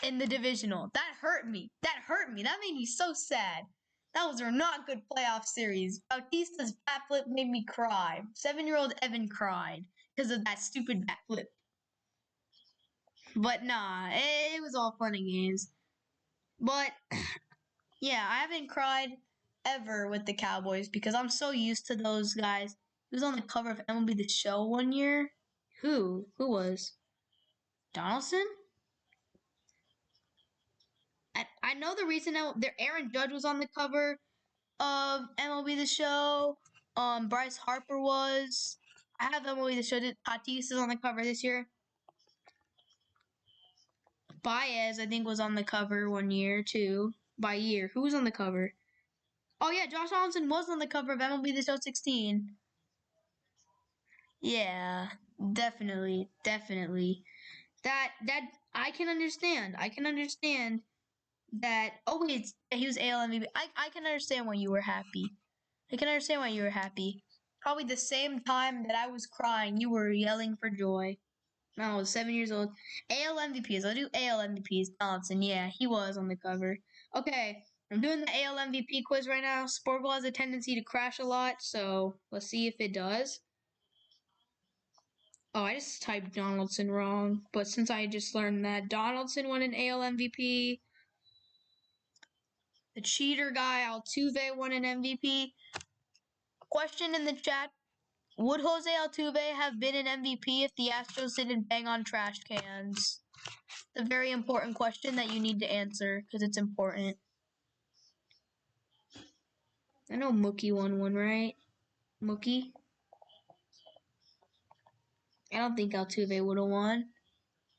in the divisional. That hurt me. That hurt me. That made me so sad. Those are not good playoff series. Bautista's bat flip made me cry. 7-year-old Evan cried because of that stupid bat flip. But nah, it was all fun and games. But yeah, I haven't cried ever with the Cowboys because I'm so used to those guys. He was on the cover of MLB The Show one year. Who? Who was? Donaldson? I know the reason Aaron Judge was on the cover of MLB The Show. Bryce Harper was. I have MLB The Show. Tatis is on the cover this year. Baez, I think, was on the cover one year, too. By year. Who was on the cover? Oh, yeah, Josh Donaldson was on the cover of MLB The Show 16. Yeah, definitely. That I can understand. I can understand that. Oh wait, he was AL MVP. I can understand why you were happy. I can understand why you were happy. Probably the same time that I was crying, you were yelling for joy. I was 7 years old. AL MVPs. I'll do AL MVPs. Donaldson. Yeah, he was on the cover. Okay, I'm doing the AL MVP quiz right now. Sportball has a tendency to crash a lot, so let's see if it does. Oh, I just typed Donaldson wrong. But since I just learned that Donaldson won an AL MVP, the cheater guy Altuve won an MVP. Question in the chat: would Jose Altuve have been an MVP if the Astros didn't bang on trash cans? It's a very important question that you need to answer because it's important. I know Mookie won one, right? Mookie? I don't think Altuve would have won.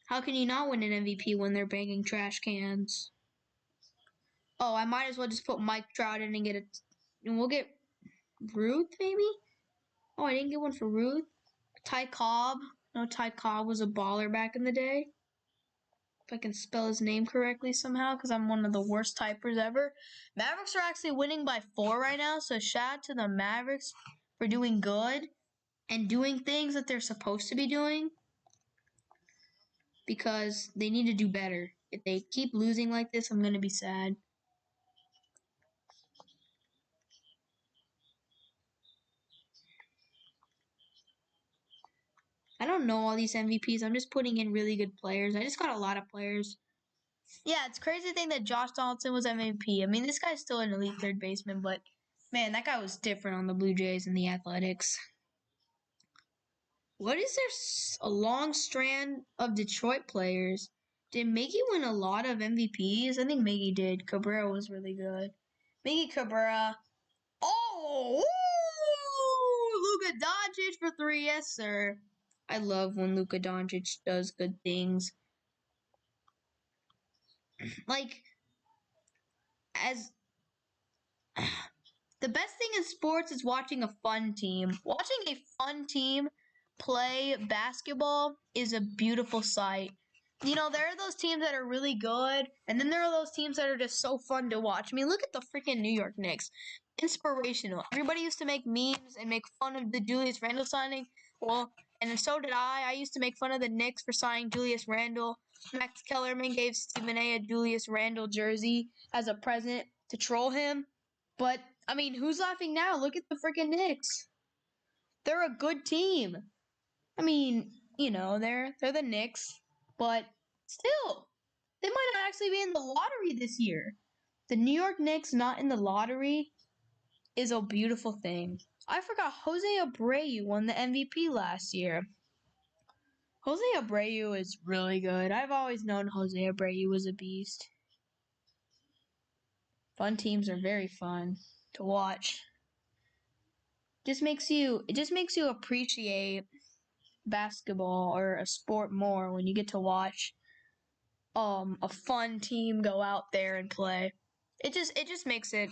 How can you not win an MVP when they're banging trash cans? Oh, I might as well just put Mike Trout in and get it. And we'll get Ruth, maybe? Oh, I didn't get one for Ruth. Ty Cobb. No, Ty Cobb was a baller back in the day. If I can spell his name correctly somehow, because I'm one of the worst typers ever. Mavericks are actually winning by 4 right now, so shout out to the Mavericks for doing good and doing things that they're supposed to be doing, because they need to do better. If they keep losing like this, I'm going to be sad. I don't know all these MVPs. I'm just putting in really good players. I just got a lot of players. Yeah, it's crazy to think that Josh Donaldson was MVP. I mean, this guy's still an elite third baseman, but man, that guy was different on the Blue Jays and the Athletics. What is there a long strand of Detroit players? Did Miggy win a lot of MVPs? I think Miggy did. Cabrera was really good. Miggy Cabrera. Oh, Luka Doncic for 3, yes sir. I love when Luka Doncic does good things. Like, as the best thing in sports is watching a fun team. Watching a fun team play basketball is a beautiful sight. You know, there are those teams that are really good, and then there are those teams that are just so fun to watch. I mean, look at the freaking New York Knicks. Inspirational. Everybody used to make memes and make fun of the Julius Randle signing. Well, and so did I. I used to make fun of the Knicks for signing Julius Randle. Max Kellerman gave Stephen A. a Julius Randle jersey as a present to troll him. But, I mean, who's laughing now? Look at the freaking Knicks. They're a good team. I mean, you know, they're the Knicks, but still, they might not actually be in the lottery this year. The New York Knicks not in the lottery is a beautiful thing. I forgot Jose Abreu won the MVP last year. Jose Abreu is really good. I've always known Jose Abreu was a beast. Fun teams are very fun to watch. It just makes you appreciate basketball or a sport more when you get to watch a fun team go out there and play. It just makes it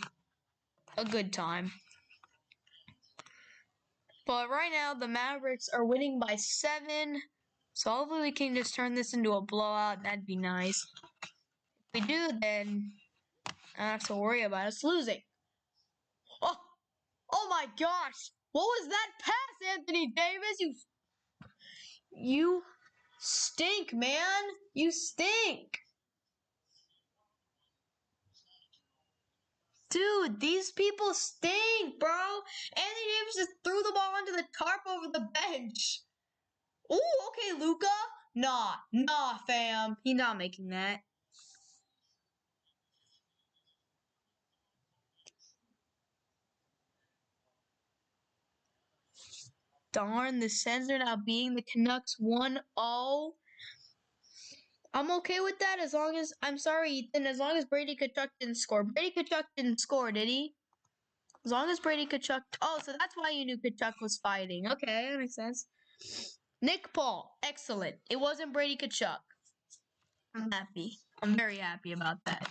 a good time. But right now the Mavericks are winning by 7. So hopefully we can just turn this into a blowout. That'd be nice. If we do, then I don't have to worry about us losing. Oh my gosh! What was that pass, Anthony Davis? You stink, man! You stink! Dude, these people stink, bro! Anthony Davis just threw the ball onto the tarp over the bench. Ooh, okay, Luka. Nah, fam. He's not making that. Darn, the Sens are now beating the Canucks 1-0. I'm okay with that as long as, I'm sorry, Ethan, as long as Brady Tkachuk didn't score. Brady Tkachuk didn't score, did he? As long as Brady Tkachuk, oh, so that's why you knew Tkachuk was fighting. Okay, that makes sense. Nick Paul, excellent. It wasn't Brady Tkachuk. I'm happy. I'm very happy about that.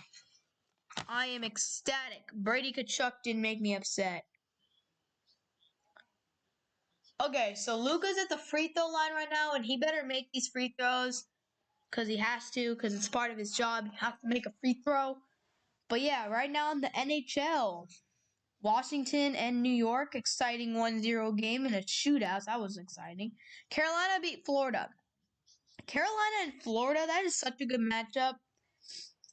I am ecstatic. Brady Tkachuk didn't make me upset. Okay, so Luka's at the free throw line right now, and he better make these free throws because he has to, because it's part of his job. He has to make a free throw. But yeah, right now in the NHL, Washington and New York, exciting 1-0 game in a shootout. That was exciting. Carolina beat Florida. Carolina and Florida, that is such a good matchup.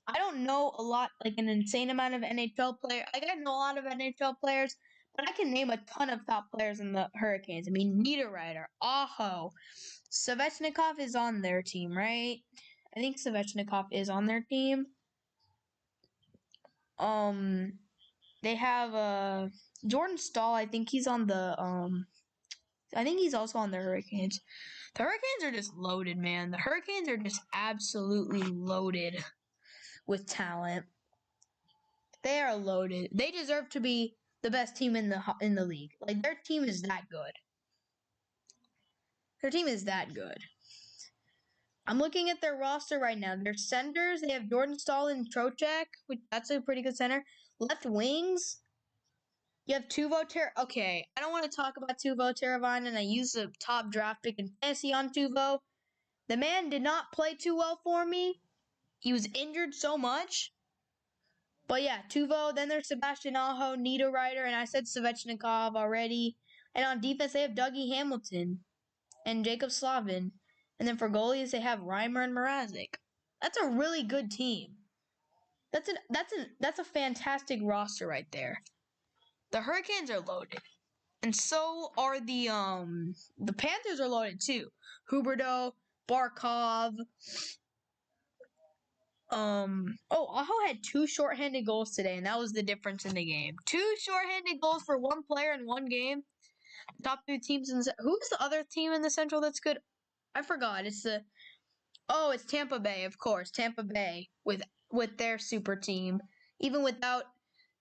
I don't know a lot, like an insane amount of NHL players. Like, I know a lot of NHL players, but I can name a ton of top players in the Hurricanes. I mean, Niederreiter, Aho, Svechnikov is on their team, right? I think Svechnikov is on their team. They have Jordan Staal. I think he's on the I think he's also on the Hurricanes. The Hurricanes are just loaded, man. The Hurricanes are just absolutely loaded with talent. They are loaded. They deserve to be the best team in the league. Like, their team is that good. Their team is that good. I'm looking at their roster right now. Their centers, they have Jordan Staal and Trocheck, which that's a pretty good center. Left wings, you have Teuvo Okay, I don't want to talk about Teuvo Teravainen. I used a top draft pick in fantasy on Teuvo. The man did not play too well for me. He was injured so much. But yeah, Teuvo, then there's Sebastian Aho, Niederreiter, and I said Svechnikov already. And on defense, they have Dougie Hamilton and Jacob Slavin. And then for goalies, they have Reimer and Mrazek. That's a really good team. That's a fantastic roster right there. The Hurricanes are loaded. And so are the Panthers are loaded too. Huberdeau, Barkov. Aho had 2 shorthanded goals today, and that was the difference in the game. 2 shorthanded goals for one player in one game. Top 2 teams in the who's the other team in the Central that's good? I forgot. It's Tampa Bay, of course. Tampa Bay with their super team. Even without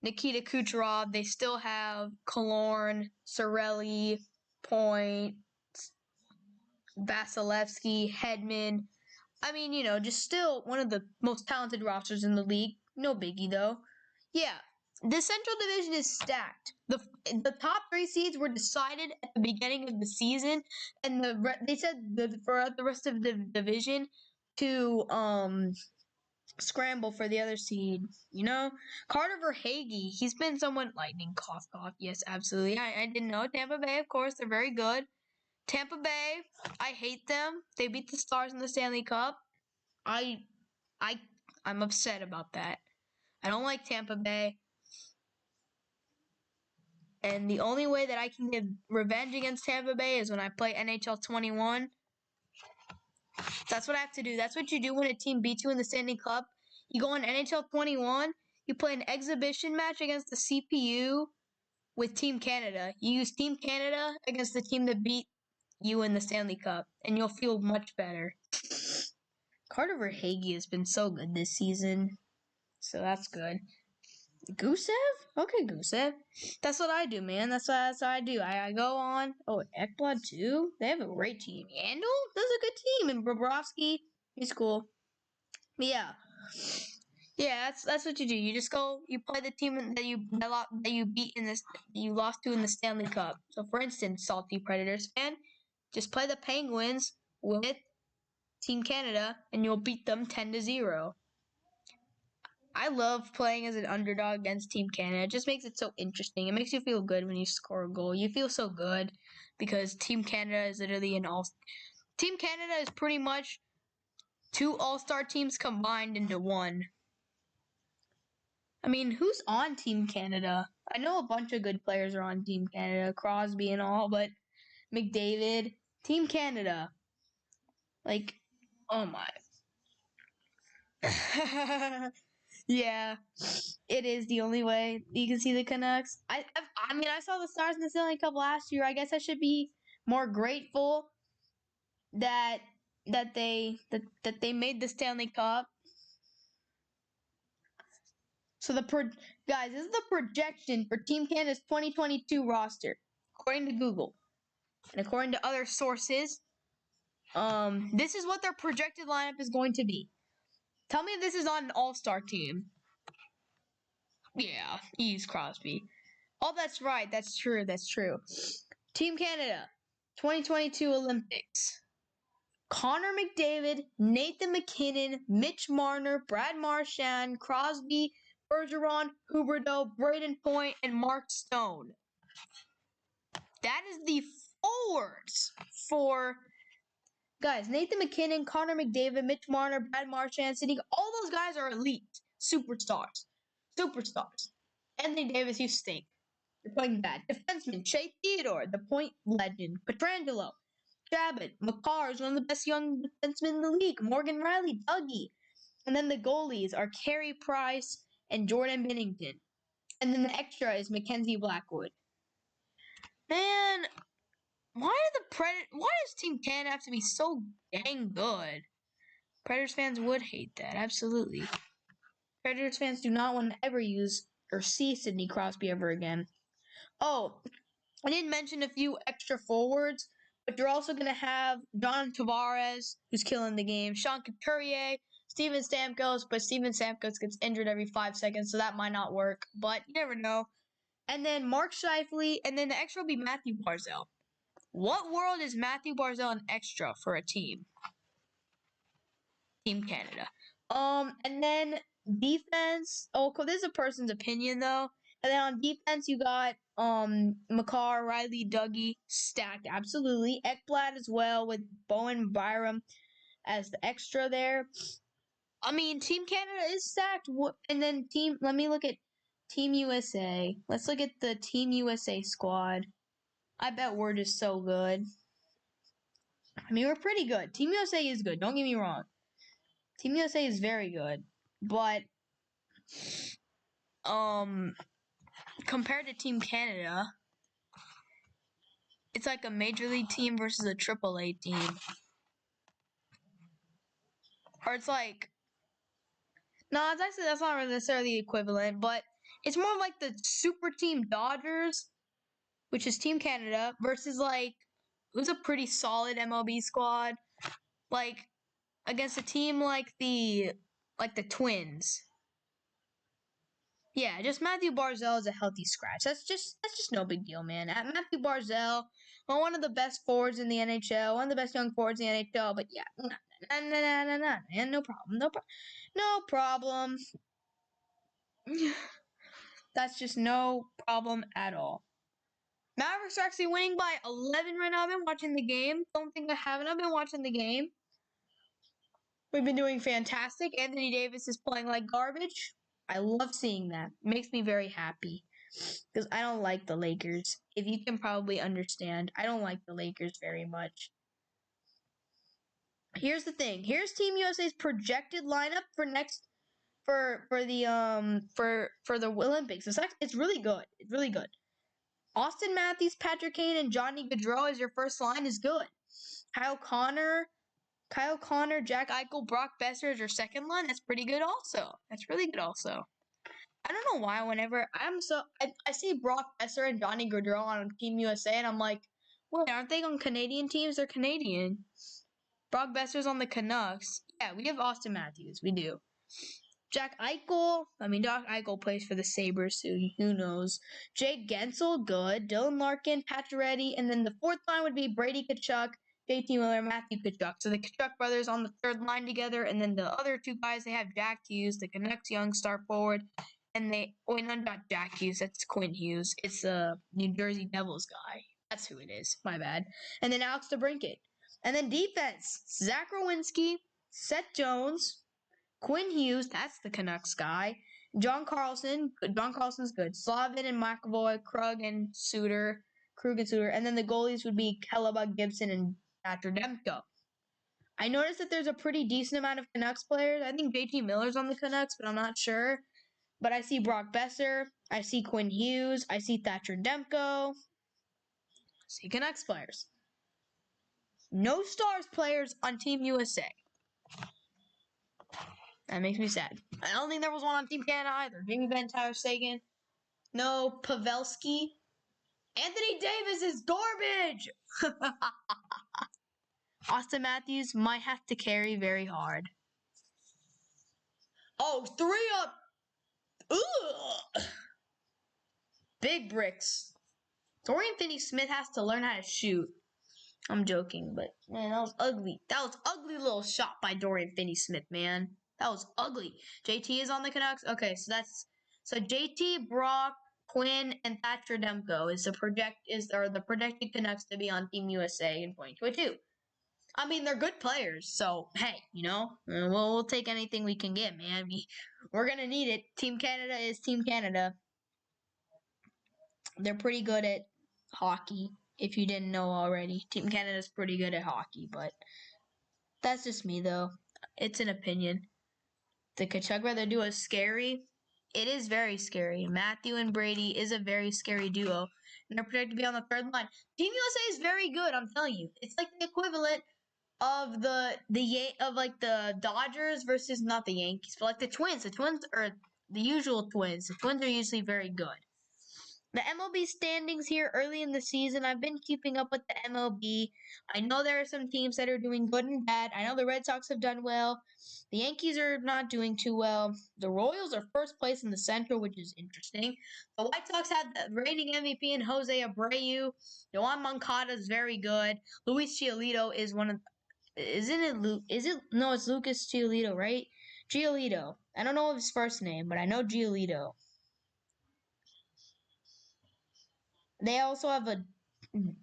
Nikita Kucherov, they still have Killorn, Cirelli, Point, Vasilevsky, Hedman. I mean, just still one of the most talented rosters in the league. No biggie, though. Yeah, the Central Division is stacked. The top 3 seeds were decided at the beginning of the season, and they said for the rest of the division to scramble for the other seed. Carter Verhaeghe, he's been somewhat lightning. Cough, cough. Yes, absolutely. I didn't know. Tampa Bay, of course, they're very good. Tampa Bay, I hate them. They beat the Stars in the Stanley Cup. I'm upset about that. I don't like Tampa Bay. And the only way that I can get revenge against Tampa Bay is when I play NHL 21. That's what I have to do. That's what you do when a team beats you in the Stanley Cup. You go on NHL 21. You play an exhibition match against the CPU with Team Canada. You use Team Canada against the team that beat you in the Stanley Cup, and you'll feel much better. Carter Verhaeghe has been so good this season, so that's good. Gusev? Okay, Gusev. That's what I do, man. That's what I do. I go on. Oh, Ekblad too. They have a great team. Yandel? That's a good team. And Bobrovsky, he's cool. But yeah. Yeah, that's what you do. You just go. You play the team that you beat in this. You lost to in the Stanley Cup. So, for instance, Salty Predators fan, just play the Penguins with Team Canada, and you'll beat them 10-0. I love playing as an underdog against Team Canada. It just makes it so interesting. It makes you feel good when you score a goal. You feel so good because Team Canada is literally an all. Team Canada is pretty much 2 all-star teams combined into one. I mean, who's on Team Canada? I know a bunch of good players are on Team Canada, Crosby and all, but McDavid, Team Canada. Like, oh my. Yeah, it is the only way you can see the Canucks. I mean, I saw the Stars in the Stanley Cup last year. I guess I should be more grateful that they made the Stanley Cup. So guys, this is the projection for Team Canada's 2022 roster, according to Google and according to other sources. This is what their projected lineup is going to be. Tell me if this is on an all-star team. Yeah, use Crosby. Oh, that's right. That's true. That's true. Team Canada, 2022 Olympics. Connor McDavid, Nathan MacKinnon, Mitch Marner, Brad Marchand, Crosby, Bergeron, Huberdeau, Braden Point, and Mark Stone. That is the forwards for guys. Nathan MacKinnon, Connor McDavid, Mitch Marner, Brad Marchand, Sidney. All those guys are elite superstars. Superstars. Anthony Davis, you stink. You're playing bad. Defenseman, Shea Theodore, the point legend. Pietrangelo, Chabot, Makar is one of the best young defensemen in the league. Morgan Riley, Dougie. And then the goalies are Carey Price and Jordan Binnington. And then the extra is Mackenzie Blackwood. Man, why does Team Canada have to be so dang good? Predators fans would hate that, absolutely. Predators fans do not want to ever use or see Sidney Crosby ever again. Oh, I didn't mention a few extra forwards, but you're also going to have John Tavares, who's killing the game, Sean Couturier, Steven Stamkos, but Steven Stamkos gets injured every 5 seconds, so that might not work, but you never know. And then Mark Scheifele, and then the extra will be Matthew Barzal. What world is Matthew Barzal an extra for a team? Team Canada. And then defense. Oh, this is a person's opinion though. And then on defense, you got Makar, Riley, Dougie stacked absolutely. Ekblad as well with Bowen Byram as the extra there. I mean, Team Canada is stacked. And then let me look at Team USA. Let's look at the Team USA squad. I bet we're just so good. I mean, we're pretty good. Team USA is good. Don't get me wrong. Team USA is very good, but compared to Team Canada, it's like a major league team versus a AAA team. Or it's like no, that's not necessarily equivalent, but it's more like the super team Dodgers, which is Team Canada, versus like it was a pretty solid MLB squad, like against a team like the Twins. Yeah, just Matthew Barzal is a healthy scratch. That's just no big deal, man. Matthew Barzal, one of the best forwards in the NHL, one of the best young forwards in the NHL. But yeah, man, no problem. That's just no problem at all. Mavericks are actually winning by 11 right now. I've been watching the game. Don't think I haven't. I've been watching the game. We've been doing fantastic. Anthony Davis is playing like garbage. I love seeing that. It makes me very happy because I don't like the Lakers. If you can probably understand, I don't like the Lakers very much. Here's the thing. Here's Team USA's projected lineup for the Olympics. It's really good. It's really good. Austin Matthews, Patrick Kane, and Johnny Gaudreau as your first line is good. Kyle Connor, Jack Eichel, Brock Besser as your second line. That's pretty good also. That's really good also. I don't know why. Whenever I see Brock Besser and Johnny Gaudreau on Team USA, and I'm like, wait, aren't they on Canadian teams? They're Canadian. Brock Besser's on the Canucks. Yeah, we have Austin Matthews. We do. Jack Eichel. Doc Eichel plays for the Sabres, so who knows? Jake Gensel, good. Dylan Larkin, Pacioretty, and then the fourth line would be Brady Tkachuk, JT Miller, Matthew Tkachuk. So the Tkachuk brothers on the third line together, and then the other two guys, they have Jack Hughes, the Canucks young star forward, and not Jack Hughes, that's Quinn Hughes. It's the New Jersey Devils guy. That's who it is. My bad. And then Alex DeBrincat. And then defense, Zach Rowinski, Seth Jones, Quinn Hughes, that's the Canucks guy. John Carlson, John Carlson's good. Slavin and McAvoy, Krug and Suter. And then the goalies would be Hellebuck, Gibson, and Thatcher Demko. I noticed that there's a pretty decent amount of Canucks players. I think JT Miller's on the Canucks, but I'm not sure. But I see Brock Besser. I see Quinn Hughes. I see Thatcher Demko. I see Canucks players. No Stars players on Team USA. That makes me sad. I don't think there was one on Team Canada either. Jamie Benn, Tyler Seguin. No Pavelski. Anthony Davis is garbage! Austin Matthews might have to carry very hard. Oh, 3 up! Ugh! Big bricks. Dorian Finney-Smith has to learn how to shoot. I'm joking, but man, that was ugly. That was ugly little shot by Dorian Finney-Smith, man. That was ugly. JT is on the Canucks. Okay, so JT, Brock, Quinn, and Thatcher Demko are the projected Canucks to be on Team USA in 2022. They're good players, so hey, we'll take anything we can get, man. We're gonna need it. Team Canada is Team Canada. They're pretty good at hockey. If you didn't know already, Team Canada's pretty good at hockey, but that's just me, though. It's an opinion. The Tkachuk brother duo is scary. It is very scary. Matthew and Brady is a very scary duo, and they're projected to be on the third line. Team USA is very good. I'm telling you, it's like the equivalent of the Dodgers versus not the Yankees, but like the Twins. The Twins are the usual Twins. The Twins are usually very good. The MLB standings here early in the season, I've been keeping up with the MLB. I know there are some teams that are doing good and bad. I know the Red Sox have done well. The Yankees are not doing too well. The Royals are first place in the Central, which is interesting. The White Sox have the reigning MVP in Jose Abreu. Yoan Moncada is very good. Luis Giolito is one of... Isn't it Luke? No, it's Lucas Giolito, right? Giolito. I don't know his first name, but I know Giolito. They also have a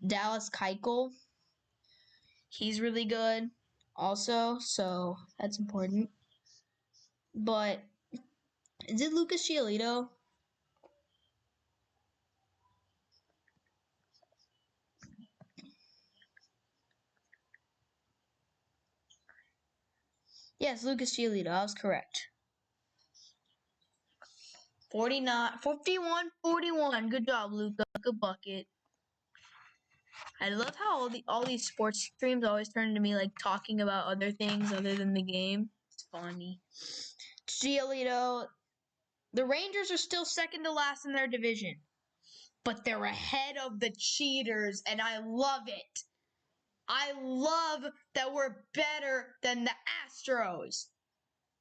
Dallas Keuchel. He's really good also, so that's important. But is it Lucas Giolito? Yes, Lucas Giolito. I was correct. 51-41. Good job, Luca. Good bucket. I love how all these sports streams always turn to me like talking about other things other than the game. It's funny. Giolito. The Rangers are still second to last in their division, but they're ahead of the cheaters, and I love it. I love that we're better than the Astros.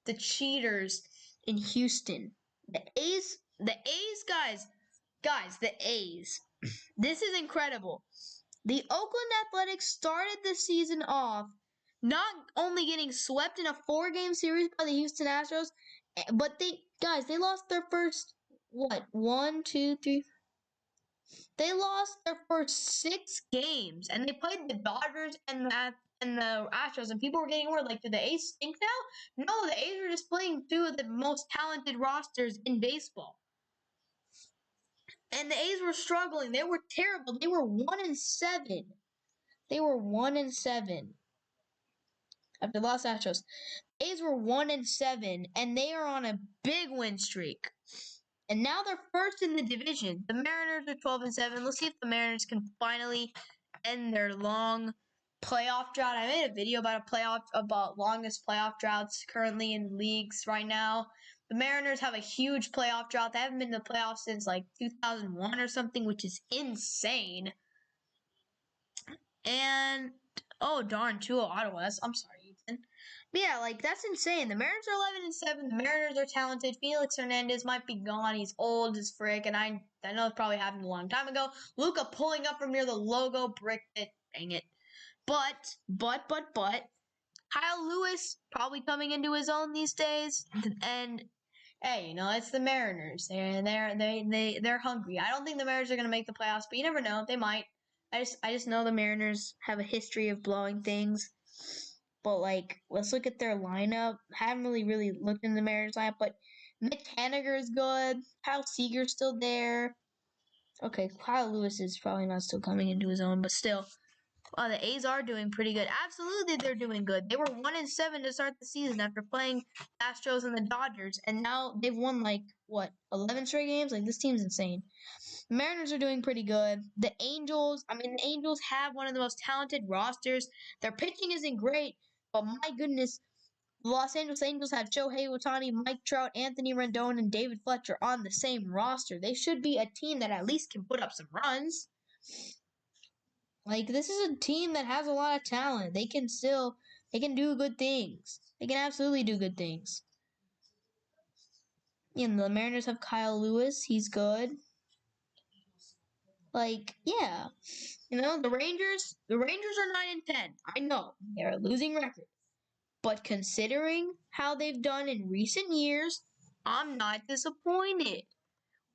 The cheaters in Houston. The A's, guys, the A's. This is incredible. The Oakland Athletics started the season off not only getting swept in a 4-game series by the Houston Astros, but they lost their first, 1, 2, 3. They lost their first 6 games, and they played the Dodgers and the Astros, and people were getting worried, like, do the A's stink now? No, the A's were just playing 2 of the most talented rosters in baseball. And the A's were struggling. They were terrible. They were 1-7. They were 1-7 after the Los Astros. The A's were 1-7, and they are on a big win streak. And now they're first in the division. The Mariners are 12-7. Let's see if the Mariners can finally end their long playoff drought. I made a video about longest playoff droughts currently in leagues right now. The Mariners have a huge playoff drought. They haven't been in the playoffs since like 2001 or something, which is insane. And oh darn, 2-0 Ottawa. I'm sorry, Ethan. But yeah, like that's insane. The Mariners are 11-7. The Mariners are talented. Felix Hernandez might be gone. He's old as frick, and I know it probably happened a long time ago. Luka pulling up from near the logo, bricked it. Dang it. But Kyle Lewis probably coming into his own these days, and hey, it's the Mariners. They're hungry. I don't think the Mariners are going to make the playoffs, but you never know. They might. I just know the Mariners have a history of blowing things. But like, let's look at their lineup. Haven't really looked into the Mariners lineup, but Nick Haniger is good. Kyle Seager's still there. Okay, Kyle Lewis is probably not still coming into his own, but still. The A's are doing pretty good. Absolutely, they're doing good. They were 1-7 to start the season after playing Astros and the Dodgers, and now they've won 11 straight games. Like, this team's insane. The Mariners are doing pretty good. The Angels have one of the most talented rosters. Their pitching isn't great, but my goodness, the Los Angeles Angels have Shohei Ohtani, Mike Trout, Anthony Rendon, and David Fletcher on the same roster. They should be a team that at least can put up some runs. Like, this is a team that has a lot of talent. They can do good things. They can absolutely do good things. The Mariners have Kyle Lewis. He's good. Like, yeah. The Rangers are 9-10. I know. They're a losing record. But considering how they've done in recent years, I'm not disappointed.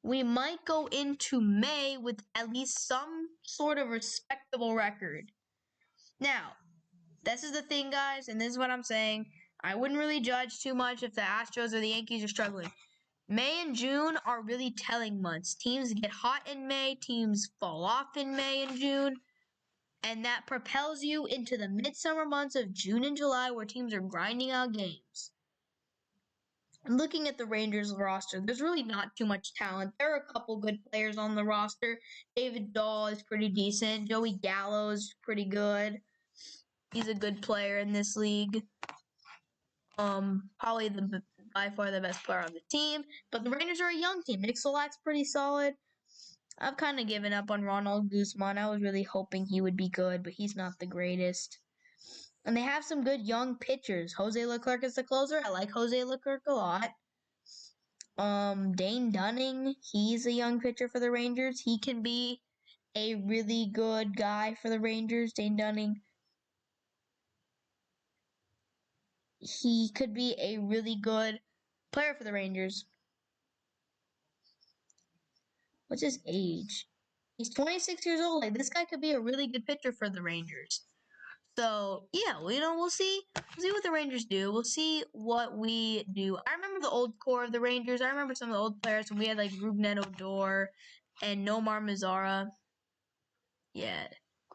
We might go into May with at least some sort of respectable record. Now, this is the thing, guys, and this is what I'm saying. I wouldn't really judge too much if the Astros or the Yankees are struggling. May and June are really telling months. Teams get hot in May, teams fall off in May and June, and that propels you into the midsummer months of June and July where teams are grinding out games. And looking at the Rangers roster, there's really not too much talent. There are a couple good players on the roster. David Dahl is pretty decent. Joey Gallo is pretty good. He's a good player in this league. Probably by far the best player on the team. But the Rangers are a young team. Nick Solak's pretty solid. I've kind of given up on Ronald Guzman. I was really hoping he would be good, but he's not the greatest. And they have some good young pitchers. Jose Leclerc is the closer. I like Jose Leclerc a lot. Dane Dunning, he's a young pitcher for the Rangers. He can be a really good guy for the Rangers. Dane Dunning. He could be a really good player for the Rangers. What's his age? He's 26 years old. Like, this guy could be a really good pitcher for the Rangers. So, yeah, we'll see. We'll see what the Rangers do. We'll see what we do. I remember the old core of the Rangers. I remember some of the old players when we had, like, Ruben Odor and Nomar Mazara. Yeah,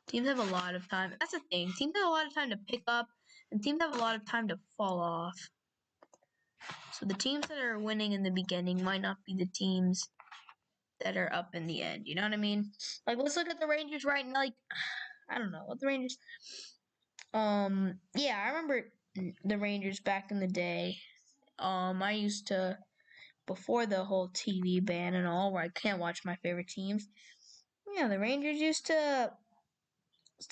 teams have a lot of time. That's the thing. Teams have a lot of time to pick up, and teams have a lot of time to fall off. So the teams that are winning in the beginning might not be the teams that are up in the end. You know what I mean? Like, let's look at the Rangers right now. Like, I don't know what the Rangers. Yeah, I remember the Rangers back in the day. I used to, before the whole TV ban and all, where I can't watch my favorite teams. Yeah, the Rangers used to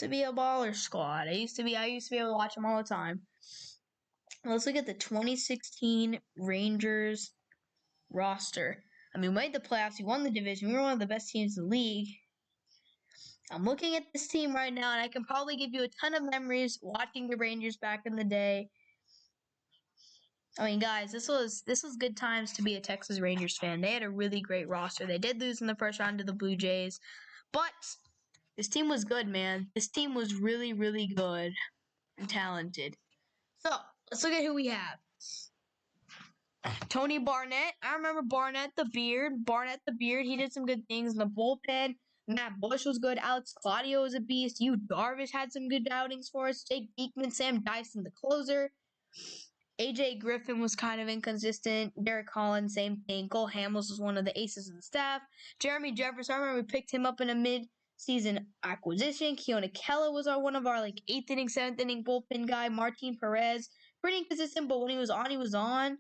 be a baller squad. I used to be able to watch them all the time. Let's look at the 2016 Rangers roster. I mean, we made the playoffs. We won the division. We were one of the best teams in the league. I'm looking at this team right now, and I can probably give you a ton of memories watching the Rangers back in the day. I mean, guys, this was good times to be a Texas Rangers fan. They had a really great roster. They did lose in the first round to the Blue Jays, but this team was good, man. This team was really, really good and talented. So, let's look at who we have. Tony Barnett. I remember Barnett the Beard. He did some good things in the bullpen. Matt Bush was good. Alex Claudio was a beast. Yu Darvish had some good outings for us. Jake Beekman, Sam Dyson, the closer. AJ Griffin was kind of inconsistent. Derek Collins, same thing. Cole Hamels was one of the aces of the staff. Jeremy Jefferson, I remember we picked him up in a mid-season acquisition. Keone Kela was one of our 8th inning, 7th inning bullpen guy. Martin Perez, pretty inconsistent, but when he was on, he was on.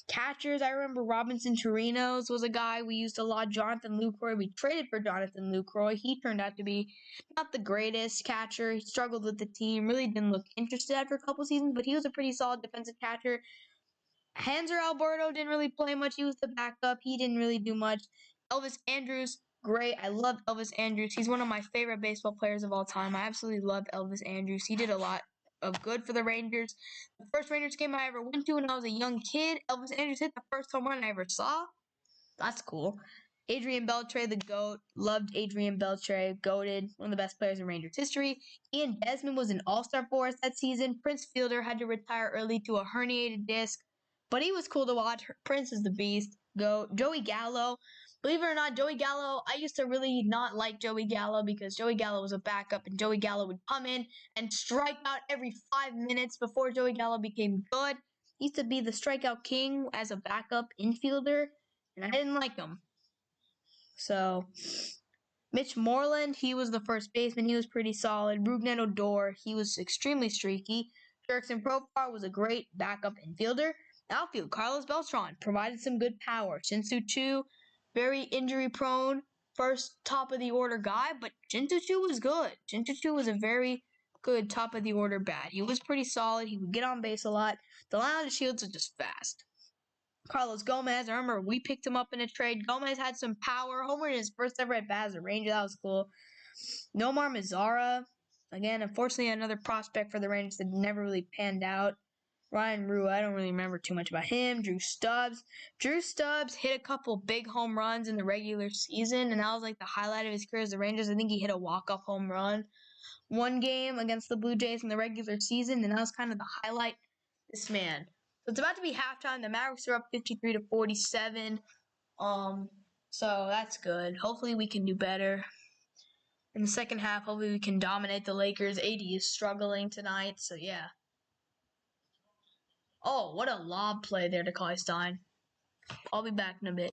Catchers, I remember Robinson Chirinos was a guy we used a lot. Jonathan Lucroy, we traded for Jonathan Lucroy. He turned out to be not the greatest catcher. He struggled with the team, really didn't look interested after a couple seasons, but he was a pretty solid defensive catcher. Hanser Alberto didn't really play much. He was the backup. He didn't really do much. Elvis Andrus, great. I love Elvis Andrus. He's one of my favorite baseball players of all time. I absolutely love Elvis Andrus. He did a lot of good for the Rangers. The first Rangers game I ever went to when I was a young kid, Elvis Andrus hit the first home run I ever saw. That's cool. Adrian Beltre, the GOAT. Loved Adrian Beltre. GOATed. One of the best players in Rangers history. Ian Desmond was an all-star for us that season. Prince Fielder had to retire early to a herniated disc. But he was cool to watch. Prince is the beast. GOAT. Joey Gallo. Believe it or not, Joey Gallo, I used to really not like Joey Gallo because Joey Gallo was a backup and Joey Gallo would come in and strike out every 5 minutes before Joey Gallo became good. He used to be the strikeout king as a backup infielder, and I didn't like him. So, Mitch Moreland, he was the first baseman. He was pretty solid. Ruben Odor, he was extremely streaky. Jurickson Profar was a great backup infielder. Outfield, Carlos Beltran provided some good power. Shin-Soo Choo, very injury-prone, first top-of-the-order guy, but Shin-Soo Choo was good. Shin-Soo Choo was a very good top-of-the-order bat. He was pretty solid. He would get on base a lot. The line of the Shields was just fast. Carlos Gomez, I remember we picked him up in a trade. Gomez had some power. Homer in his first ever at bat as a Ranger. That was cool. Nomar Mazara, again, unfortunately, another prospect for the Rangers that never really panned out. Ryan Rua, I don't really remember too much about him. Drew Stubbs. Drew Stubbs hit a couple big home runs in the regular season, and that was like the highlight of his career as the Rangers. I think he hit a walk-off home run one game against the Blue Jays in the regular season, and that was kind of the highlight. This man. So it's about to be halftime. The Mavericks are up 53-47. So that's good. Hopefully we can do better. In the second half, hopefully we can dominate the Lakers. AD is struggling tonight, so yeah. Oh, what a lob play there to Kai Stein. I'll be back in a bit.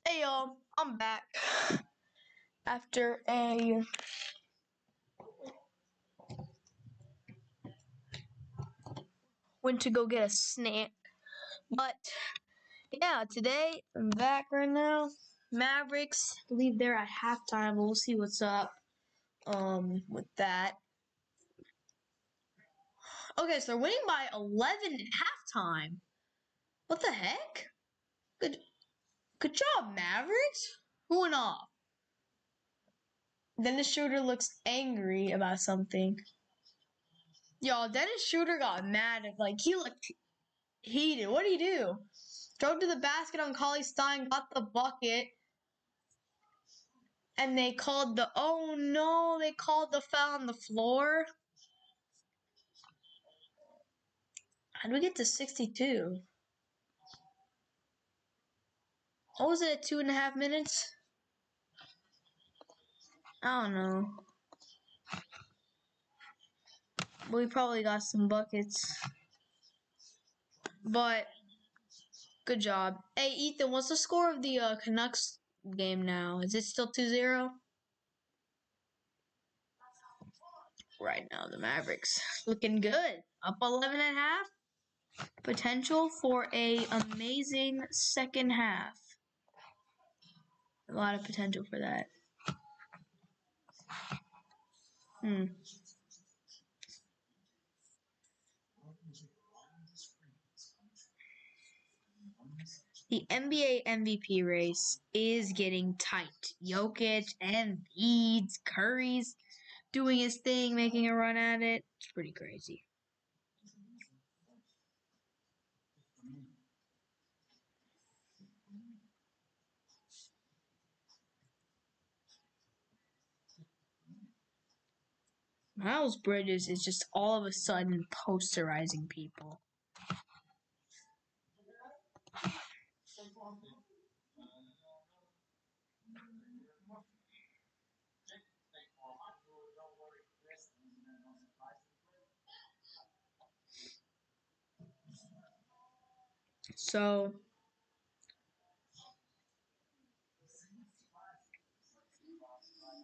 Hey y'all, I'm back after a went to go get a snack. But yeah, today I'm back right now. Mavericks, I believe they're at halftime. We'll see what's up with that. Okay, so they're winning by 11 at halftime. What the heck? Good job, Mavericks. Who went off? Dennis Schroeder looks angry about something. Y'all, Dennis Schroeder got mad. He looked heated. What did he do? Drove to the basket on Cauley Stein, got the bucket, and they called the foul on the floor. How did we get to 62? What was it, 2.5 minutes? I don't know. But we probably got some buckets. But good job. Hey, Ethan, what's the score of the Canucks game now? Is it still 2-0? Right now, the Mavericks looking good. Up 11 and a half. Potential for a amazing second half. A lot of potential for that. The NBA MVP race is getting tight. Jokic, Embiid, Curry's doing his thing, making a run at it. It's pretty crazy. Miles Bridges is just all of a sudden posterizing people. So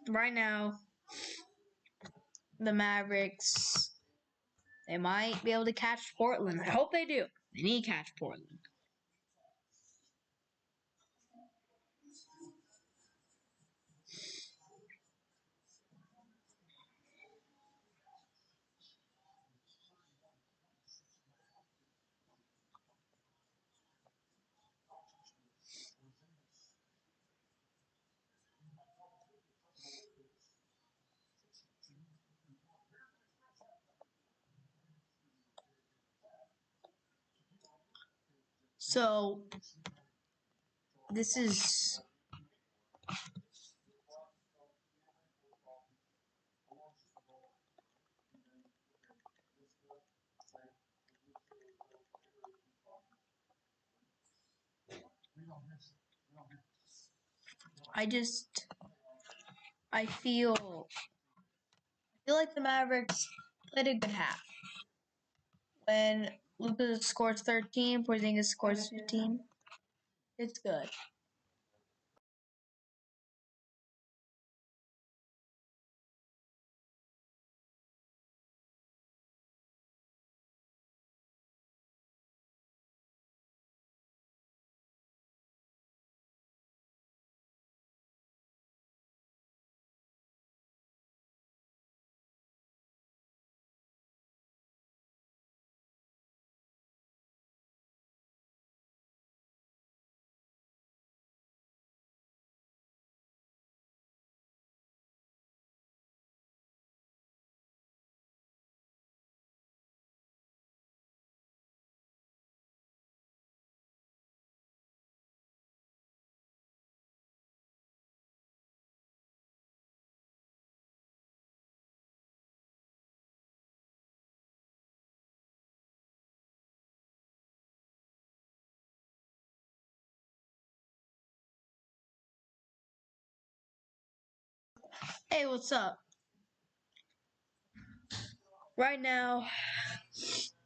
right now, the Mavericks, they might be able to catch Portland. I hope they do. They need to catch Portland. So this is I feel like the Mavericks played a good half. When Luka scores 13, Porzingis scores 15, it's good. Hey, what's up? Right now,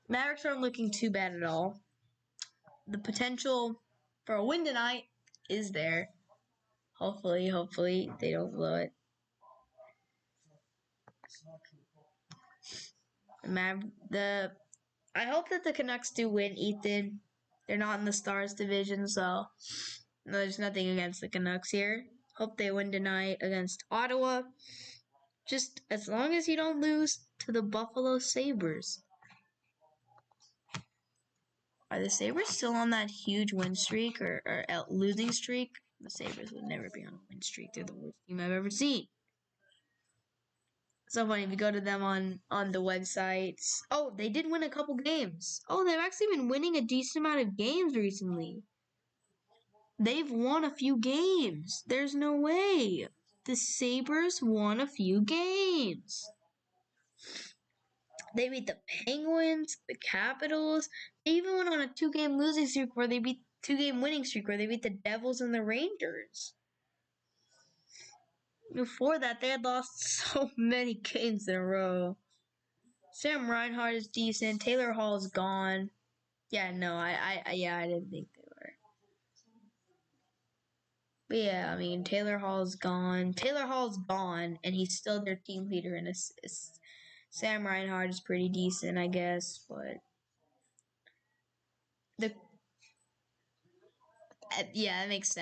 Mavericks aren't looking too bad at all. The potential for a win tonight is there. Hopefully they don't blow it. I hope that the Canucks do win, Ethan. They're not in the Stars division, so there's nothing against the Canucks here. Hope they win tonight against Ottawa. Just as long as you don't lose to the Buffalo Sabres. Are the Sabres still on that huge win streak or losing streak? The Sabres would never be on a win streak. They're the worst team I've ever seen. So funny if you go to them on the websites. Oh, they did win a couple games. Oh, they've actually been winning a decent amount of games recently. They've won a few games. There's no way. The Sabres won a few games. They beat the Penguins, the Capitals. They even went on a 2-game losing streak where they beat 2-game winning streak where they beat the Devils and the Rangers. Before that, they had lost so many games in a row. Sam Reinhart is decent. Taylor Hall's gone. Yeah, no, I didn't think they were. But yeah, I mean, Taylor Hall's gone, and he's still their team leader in assists. Sam Reinhart is pretty decent, I guess, but yeah, that makes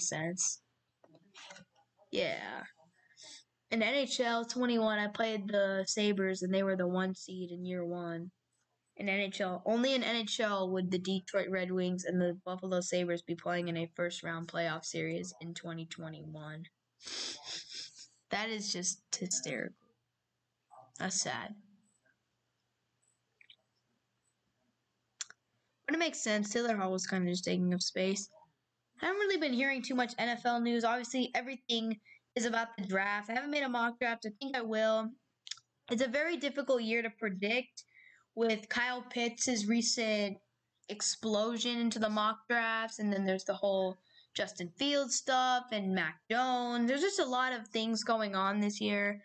sense. Yeah. In NHL 21, I played the Sabres, and they were the 1 seed in year 1. In NHL, only in NHL would the Detroit Red Wings and the Buffalo Sabres be playing in a first-round playoff series in 2021. That is just hysterical. That's sad. But it makes sense. Taylor Hall was kind of just taking up space. I haven't really been hearing too much NFL news. Obviously, everything is about the draft. I haven't made a mock draft. I think I will. It's a very difficult year to predict with Kyle Pitts' recent explosion into the mock drafts, and then there's the whole Justin Fields stuff and Mac Jones. There's just a lot of things going on this year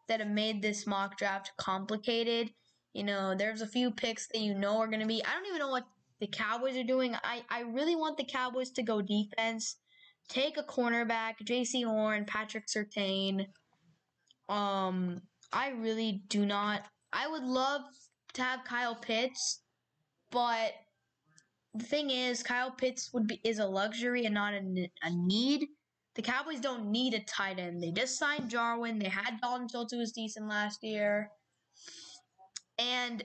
that have made this mock draft complicated. You know, there's a few picks that you know are going to be. I don't even know what the Cowboys are doing. I really want the Cowboys to go defense. Take a cornerback, J.C. Horn, Patrick Surtain. I really do not. I would love to have Kyle Pitts, but the thing is, Kyle Pitts is a luxury and not a need. The Cowboys don't need a tight end. They just signed Jarwin. They had Dalton Schultz, who was decent last year. And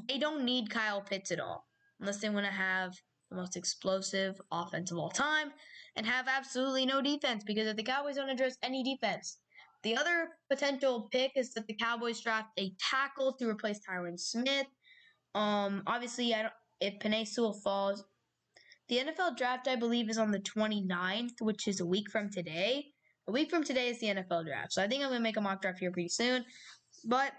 they don't need Kyle Pitts at all, unless they want to have the most explosive offense of all time and have absolutely no defense, because if the Cowboys don't address any defense, the other potential pick is that the Cowboys draft a tackle to replace Tyron Smith. Obviously, if Penei Sewell falls, the NFL draft, I believe, is on the 29th, which is a week from today. A week from today is the NFL draft. So I think I'm going to make a mock draft here pretty soon. But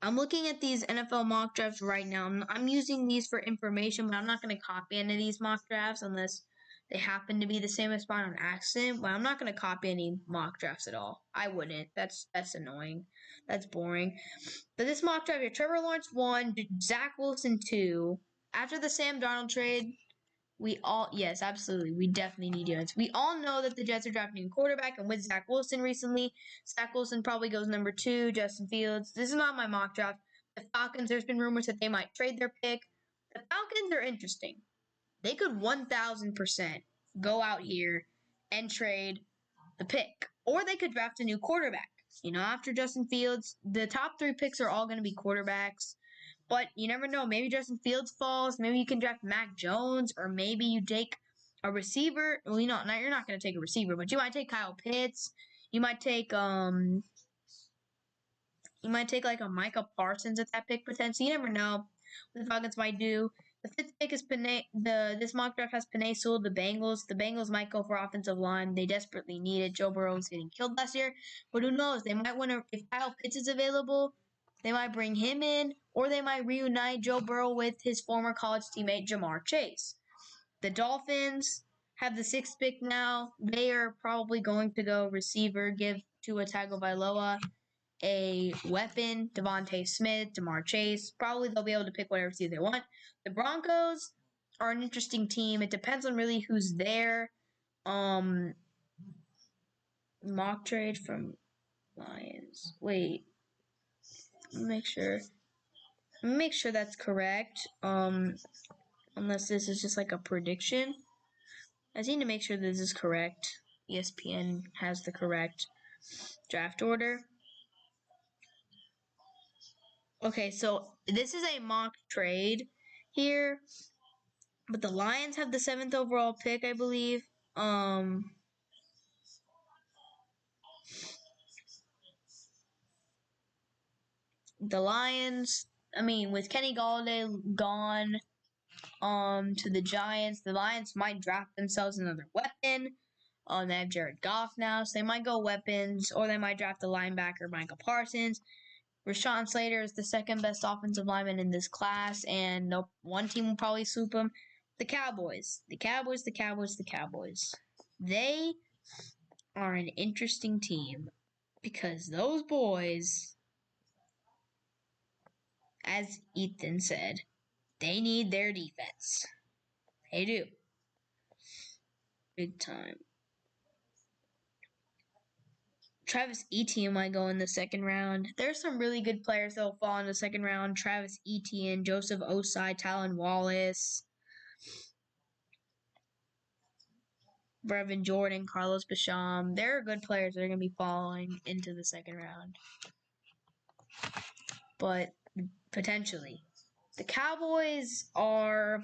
I'm looking at these NFL mock drafts right now. I'm using these for information, but I'm not going to copy any of these mock drafts unless they happen to be the same as mine on accident. But I'm not going to copy any mock drafts at all. I wouldn't. That's annoying. That's boring. But this mock draft here, Trevor Lawrence 1, Zach Wilson 2. After the Sam Darnold trade, yes, absolutely. We definitely need units. We all know that the Jets are drafting a quarterback, and with Zach Wilson recently, Zach Wilson probably goes number 2, Justin Fields. This is not my mock draft. The Falcons, there's been rumors that they might trade their pick. The Falcons are interesting. They could 1,000% go out here and trade the pick. Or they could draft a new quarterback. You know, after Justin Fields, the top 3 picks are all going to be quarterbacks. But you never know. Maybe Justin Fields falls. Maybe you can draft Mac Jones, or maybe you take a receiver. Well, you're not going to take a receiver, but you might take Kyle Pitts. You might take like a Micah Parsons at that pick potentially. You never know what the Falcons might do. The 5th pick is this mock draft has Penei Sewell, the Bengals. The Bengals might go for offensive line. They desperately need it. Joe Burrow was getting killed last year, but who knows? They might want to, if Kyle Pitts is available, they might bring him in, or they might reunite Joe Burrow with his former college teammate Jamar Chase. The Dolphins have the 6th pick now. They are probably going to go receiver, give Tua Tagovailoa a weapon, Devontae Smith, Jamar Chase. Probably they'll be able to pick whatever receiver they want. The Broncos are an interesting team. It depends on really who's there. mock trade from Lions. Wait, make sure. Make sure that's correct. Unless this is just like a prediction. I just need to make sure this is correct. ESPN has the correct draft order. Okay, so this is a mock trade here, but the Lions have the 7th overall pick, I believe. The Lions, with Kenny Golladay gone to the Giants, the Lions might draft themselves another weapon. They have Jared Goff now, so they might go weapons, or they might draft the linebacker Michael Parsons. Rashawn Slater is the second best offensive lineman in this class, and one team will probably swoop him. The Cowboys. The Cowboys. They are an interesting team because those boys, as Ethan said, they need their defense. They do. Big time. Travis Etienne might go in the second round. There's some really good players that will fall in the second round. Travis Etienne, Joseph Osai, Talon Wallace, Brevin Jordan, Carlos Basham. There are good players that are going to be falling into the second round. But potentially. The Cowboys are...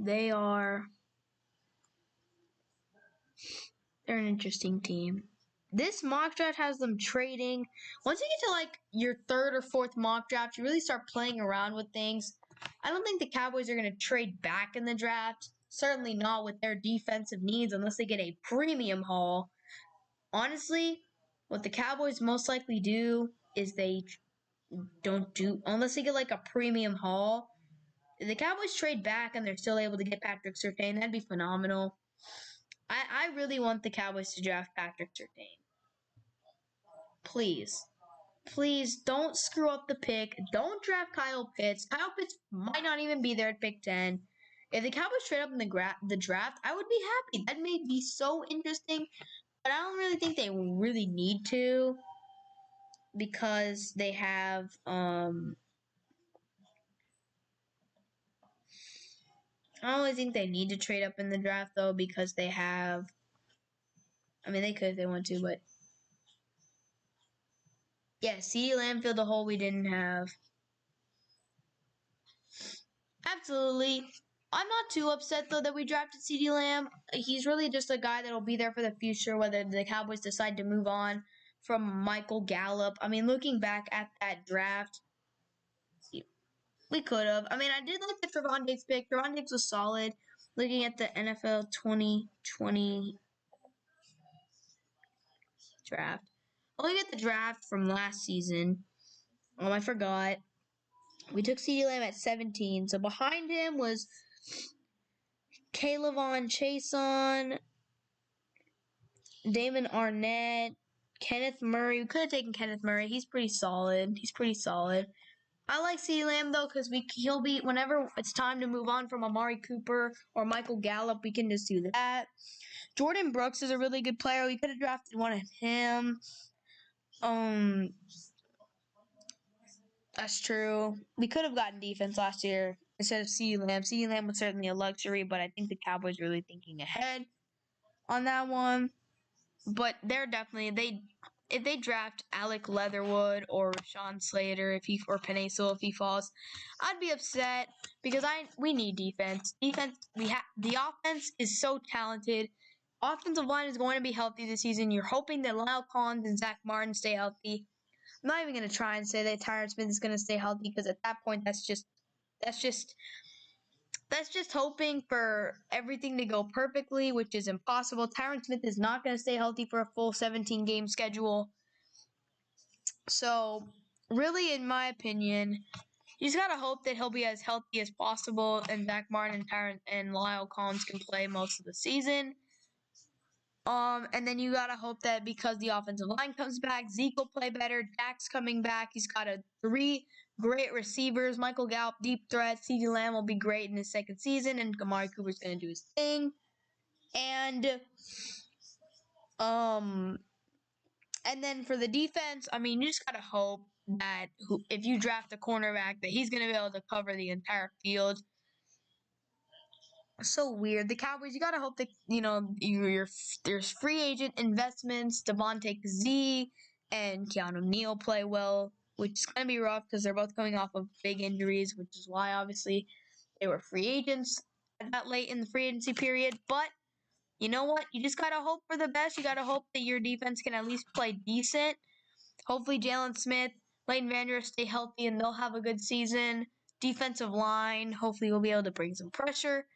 They're an interesting team. This mock draft has them trading. Once you get to like your third or fourth mock draft, you really start playing around with things. I don't think the Cowboys are going to trade back in the draft. Certainly not with their defensive needs unless they get a premium haul. Honestly, what the Cowboys most likely do is they don't do, unless they get like a premium haul. If the Cowboys trade back and they're still able to get Patrick Surtain, that'd be phenomenal. I really want the Cowboys to draft Patrick Surtain. Please don't screw up the pick. Don't draft Kyle Pitts. Kyle Pitts might not even be there at pick 10. If the Cowboys trade up in the draft, I would be happy. That may be so interesting, but I don't really think they really need to because they have I don't really think they need to trade up in the draft though because they have they could if they want to, but yeah, CeeDee Lamb filled the hole we didn't have. Absolutely. I'm not too upset, though, that we drafted CeeDee Lamb. He's really just a guy that will be there for the future, whether the Cowboys decide to move on from Michael Gallup. Looking back at that draft, we could have. I did like the Trevon Diggs pick. Trevon Diggs was solid. Looking at the NFL 2020 draft. Looking at the draft from last season, I forgot. We took CeeDee Lamb at 17. So behind him was Kayvon Chason, Damon Arnett, Kenneth Murray. We could have taken Kenneth Murray. He's pretty solid. I like CeeDee Lamb, though, because he'll be, whenever it's time to move on from Amari Cooper or Michael Gallup, we can just do that. Jordan Brooks is a really good player. We could have drafted one of him. That's true. We could have gotten defense last year instead of CeeDee Lamb. CeeDee Lamb was certainly a luxury, but I think the Cowboys are really thinking ahead on that one. But they're definitely if they draft Alec Leatherwood or Rashawn Slater or Penei Sewell if he falls, I'd be upset because we need defense. The offense is so talented. Offensive line is going to be healthy this season. You're hoping that Lyle Collins and Zach Martin stay healthy. I'm not even going to try and say that Terrence Smith is going to stay healthy because at that point that's just hoping for everything to go perfectly, which is impossible. Terrence Smith is not going to stay healthy for a full 17-game schedule. So, really, in my opinion, you just got to hope that he'll be as healthy as possible and Zach Martin and Lyle Collins can play most of the season. And then you got to hope that because the offensive line comes back, Zeke will play better. Dak's coming back. He's got a great receivers. Michael Gallup, deep threat. CeeDee Lamb will be great in his second season, and Amari Cooper's going to do his thing. And then for the defense, I mean, you just gotta hope that if you draft a cornerback, that he's gonna be able to cover the entire field. So weird. The Cowboys, you gotta hope that there's free agent investments. Devontae Kazee and Keanu Neal play well, which is gonna be rough because they're both coming off of big injuries, which is why obviously they were free agents that late in the free agency period. But you know what? You just gotta hope for the best. You gotta hope that your defense can at least play decent. Hopefully Jalen Smith, Leighton Vander Esch stay healthy and they'll have a good season. Defensive line, hopefully we'll be able to bring some pressure.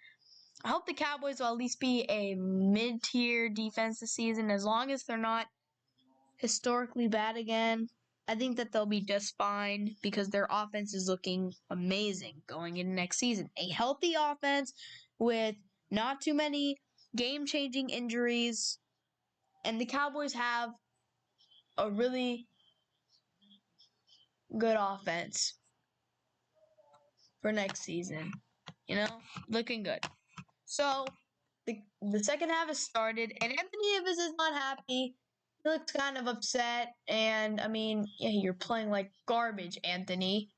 I hope the Cowboys will at least be a mid-tier defense this season, as long as they're not historically bad again. I think that they'll be just fine because their offense is looking amazing going into next season. A healthy offense with not too many game-changing injuries, and the Cowboys have a really good offense for next season. Looking good. So, the second half has started, and Anthony Davis is not happy. He looks kind of upset, and, I mean, yeah, you're playing like garbage, Anthony.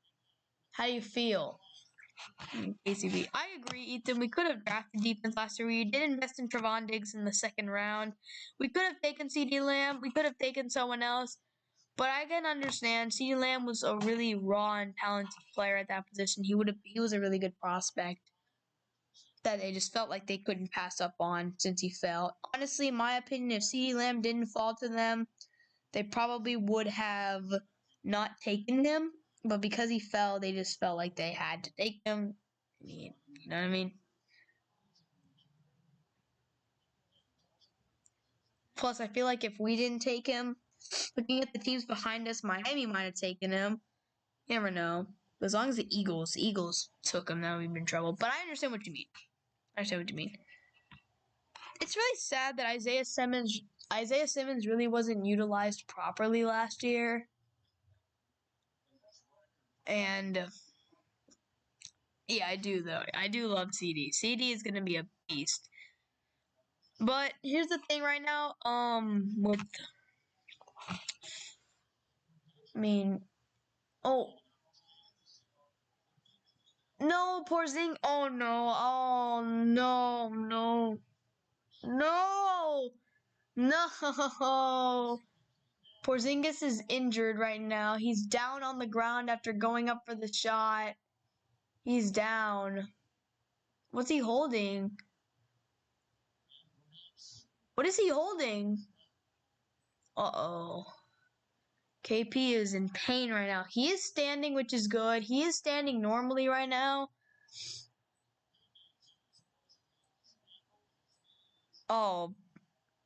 How do you feel? KCB. I agree, Ethan. We could have drafted defense last year. We did invest in Trevon Diggs in the second round. We could have taken CeeDee Lamb. We could have taken someone else. But I can understand CeeDee Lamb was a really raw and talented player at that position. He was a really good prospect that they just felt like they couldn't pass up on since he fell. Honestly, in my opinion, if CeeDee Lamb didn't fall to them, they probably would have not taken him. But because he fell, they just felt like they had to take him. You know what I mean? Plus, I feel like if we didn't take him, looking at the teams behind us, Miami might have taken him. You never know. As long as the Eagles took him, then we'd be in trouble. But I understand what you mean. It's really sad that Isaiah Simmons really wasn't utilized properly last year. And yeah, I do though. I do love CD. CD is gonna be a beast. But here's the thing right now. No, Porzingis. Oh no. Oh no. No. Porzingis is injured right now. He's down on the ground after going up for the shot. He's down. What's he holding? What is he holding? Uh-oh. KP is in pain right now. He is standing, which is good. He is standing normally right now. Oh,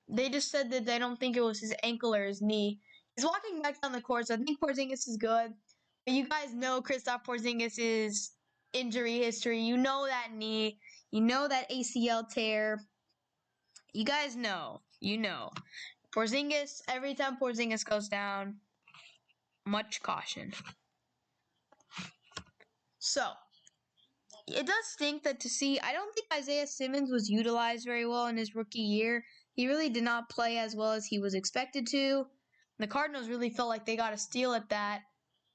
they just said that they don't think it was his ankle or his knee. He's walking back down the court, so I think Porzingis is good. But you guys know Kristaps Porzingis' injury history. You know that knee. You know that ACL tear. You guys know. You know. Porzingis, every time Porzingis goes down, much caution. So, it does stink that I don't think Isaiah Simmons was utilized very well in his rookie year. He really did not play as well as he was expected to. The Cardinals really felt like they got a steal at that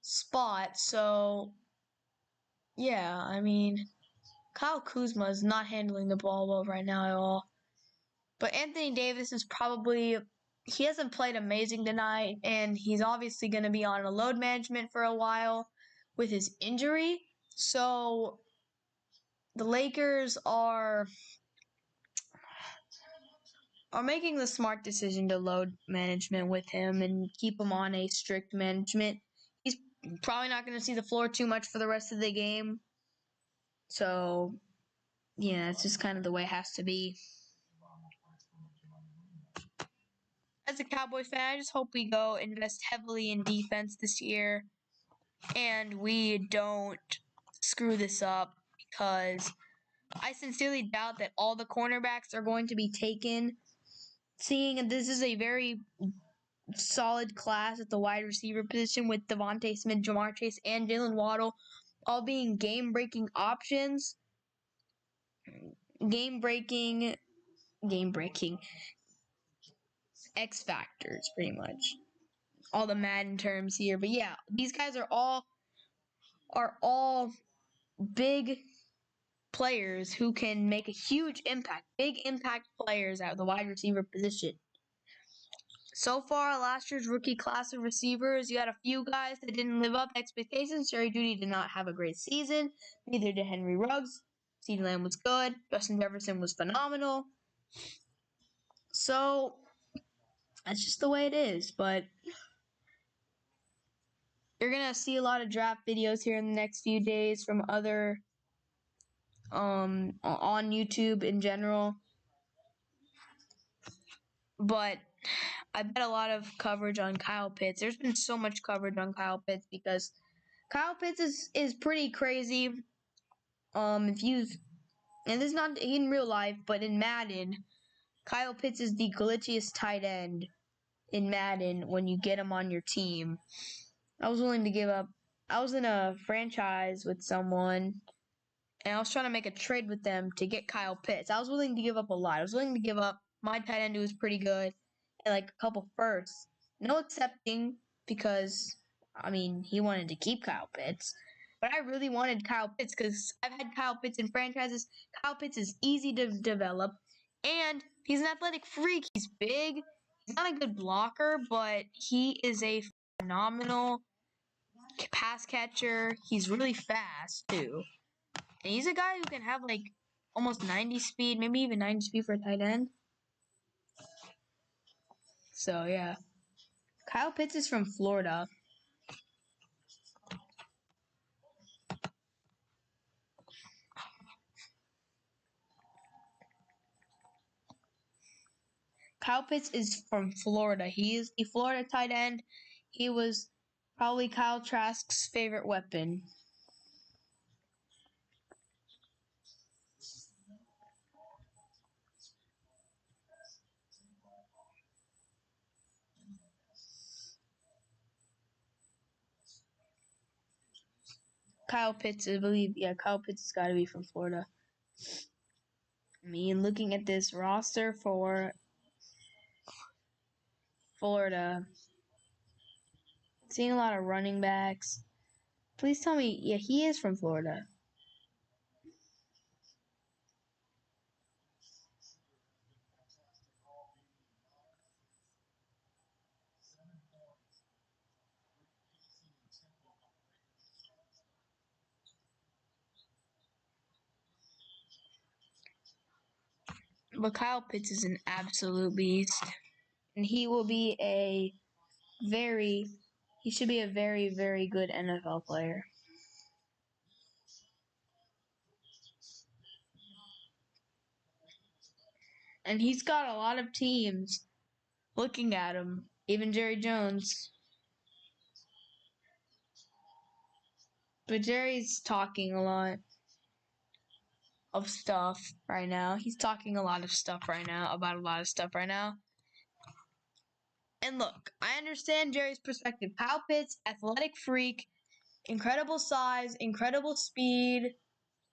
spot. So, yeah, I mean, Kyle Kuzma is not handling the ball well right now at all. But Anthony Davis is he hasn't played amazing tonight, and he's obviously going to be on a load management for a while with his injury. So the Lakers are making the smart decision to load management with him and keep him on a strict management. He's probably not going to see the floor too much for the rest of the game. So, yeah, it's just kind of the way it has to be. As a Cowboys fan, I just hope we go invest heavily in defense this year and we don't screw this up, because I sincerely doubt that all the cornerbacks are going to be taken. Seeing this is a very solid class at the wide receiver position with Devontae Smith, Jamar Chase, and Jalen Waddle all being game-breaking options. Game-breaking X factors, pretty much. All the Madden terms here, but yeah, these guys are all big players who can make a huge impact, big impact players at the wide receiver position. So far, last year's rookie class of receivers, you had a few guys that didn't live up to expectations. Jerry Jeudy did not have a great season. Neither did Henry Ruggs. CeeDee Lamb was good. Justin Jefferson was phenomenal. So, that's just the way it is. But you're going to see a lot of draft videos here in the next few days from other on YouTube in general. But I bet a lot of coverage on Kyle Pitts. There's been so much coverage on Kyle Pitts because Kyle Pitts is pretty crazy. If you've, and this is not in real life, but in Madden, Kyle Pitts is the glitchiest tight end in Madden when you get him on your team. I was willing to give up. I was in a franchise with someone, and I was trying to make a trade with them to get Kyle Pitts. I was willing to give up a lot. I was willing to give up my tight end who was pretty good and like a couple firsts. No accepting because, I mean, he wanted to keep Kyle Pitts. But I really wanted Kyle Pitts because I've had Kyle Pitts in franchises. Kyle Pitts is easy to develop, and he's an athletic freak. He's big. He's not a good blocker, but he is a phenomenal pass catcher. He's really fast, too. And he's a guy who can have, like, almost 90 speed, maybe even 90 speed for a tight end. So, yeah. Kyle Pitts is from Florida. Kyle Pitts is from Florida. He is the Florida tight end. He was probably Kyle Trask's favorite weapon. Kyle Pitts, I believe. Yeah, Kyle Pitts has got to be from Florida. I mean, looking at this roster for Florida, seeing a lot of running backs. Please tell me, yeah, he is from Florida. But Kyle Pitts is an absolute beast. And he will be he should be a very, very good NFL player. And he's got a lot of teams looking at him, even Jerry Jones. But Jerry's talking a lot of stuff right now. He's talking a lot of stuff right now about a lot of stuff right now. And look, I understand Jerry's perspective. Kyle Pitts, athletic freak, incredible size, incredible speed,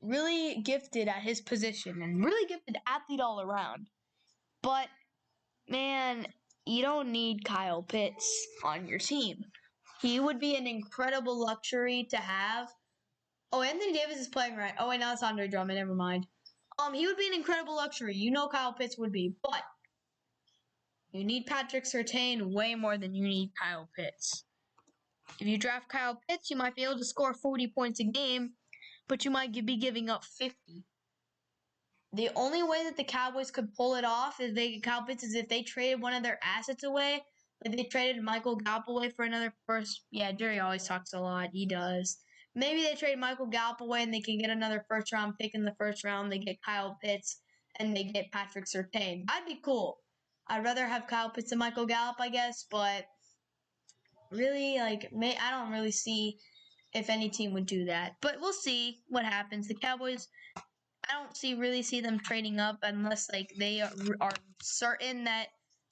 really gifted at his position, and really gifted athlete all around. But, man, you don't need Kyle Pitts on your team. He would be an incredible luxury to have. Oh, Anthony Davis is playing right. Oh, wait, now it's Andre Drummond. Never mind. He would be an incredible luxury. You know Kyle Pitts would be. But you need Patrick Surtain way more than you need Kyle Pitts. If you draft Kyle Pitts, you might be able to score 40 points a game, but you might be giving up 50. The only way that the Cowboys could pull it off if they get Kyle Pitts is if they traded one of their assets away. Like they traded Michael Gallup away for another first. Yeah, Jerry always talks a lot. He does. Maybe they trade Michael Gallup away and they can get another first-round pick in the first round. They get Kyle Pitts and they get Patrick Surtain. That'd be cool. I'd rather have Kyle Pitts than Michael Gallup, I guess, but really, I don't really see if any team would do that. But we'll see what happens. The Cowboys, I don't really see them trading up unless they are certain that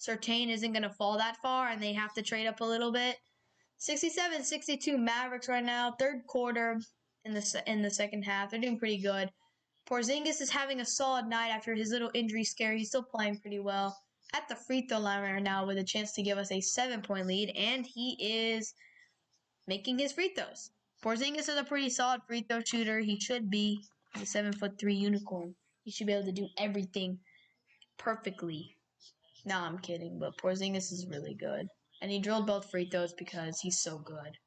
Surtain isn't going to fall that far, and they have to trade up a little bit. 67-62 Mavericks right now. Third quarter in the second half. They're doing pretty good. Porzingis is having a solid night after his little injury scare. He's still playing pretty well. At the free throw line right now with a chance to give us a 7-point lead, and he is making his free throws. Porzingis is a pretty solid free throw shooter. He should be. He's a 7'3" unicorn. He should be able to do everything perfectly. No, I'm kidding, but Porzingis is really good. And he drilled both free throws because he's so good.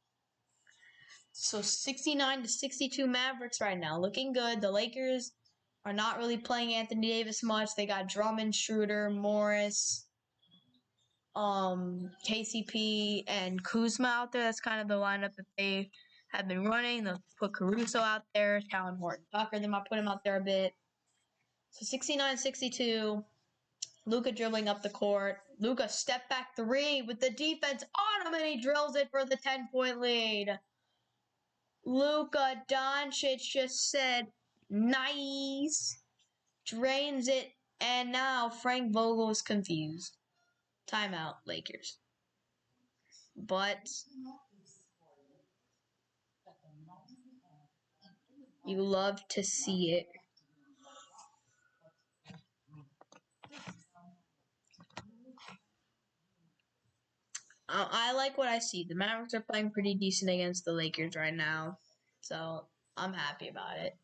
So 69-62 Mavericks right now. Looking good. The Lakers are not really playing Anthony Davis much. They got Drummond, Schroeder, Morris, KCP, and Kuzma out there. That's kind of the lineup that they have been running. They'll put Caruso out there, Talon Horton-Tucker. They might put him out there a bit. So 69-62. Luka dribbling up the court. Luka step back three with the defense on him, and he drills it for the 10-point lead. Luka Doncic just said, nice. Drains it, and now Frank Vogel is confused. Timeout, Lakers. But you love to see it. I like what I see. The Mavericks are playing pretty decent against the Lakers right now, so I'm happy about it.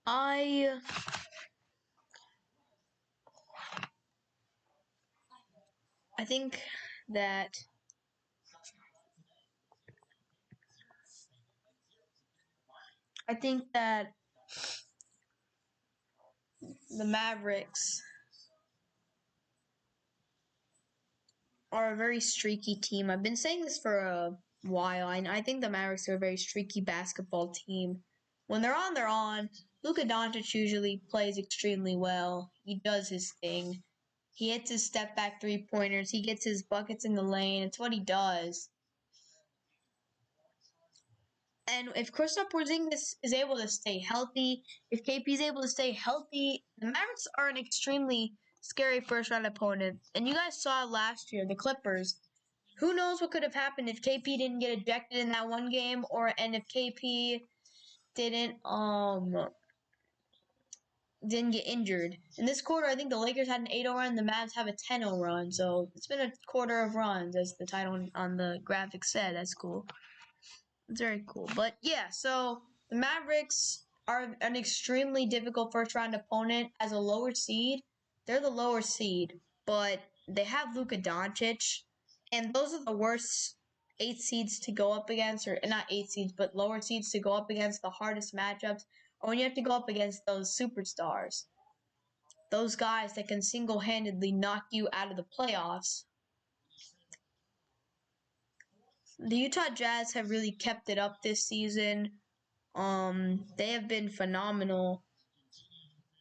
I think that the Mavericks are a very streaky team. I've been saying this for a while. I think the Mavericks are a very streaky basketball team. When they're on, they're on. Luka Doncic usually plays extremely well. He does his thing. He hits his step back 3-pointers. He gets his buckets in the lane. It's what he does. And if Kristaps Porzingis is able to stay healthy, if KP is able to stay healthy, the Mavericks are an extremely scary first-round opponent. And you guys saw last year, the Clippers. Who knows what could have happened if KP didn't get ejected in that one game, and if KP didn't get injured. In this quarter, I think the Lakers had an 8-0 run, the Mavs have a 10-0 run. So it's been a quarter of runs, as the title on the graphic said. That's cool. It's very cool. But yeah, so the Mavericks are an extremely difficult first round opponent as a lower seed. They're the lower seed, but they have Luka Doncic, and those are the worst 8 seeds to go up against, or not 8 seeds, but lower seeds to go up against. The hardest matchups or when you have to go up against those superstars, those guys that can single-handedly knock you out of the playoffs. The Utah Jazz have really kept it up this season. They have been phenomenal.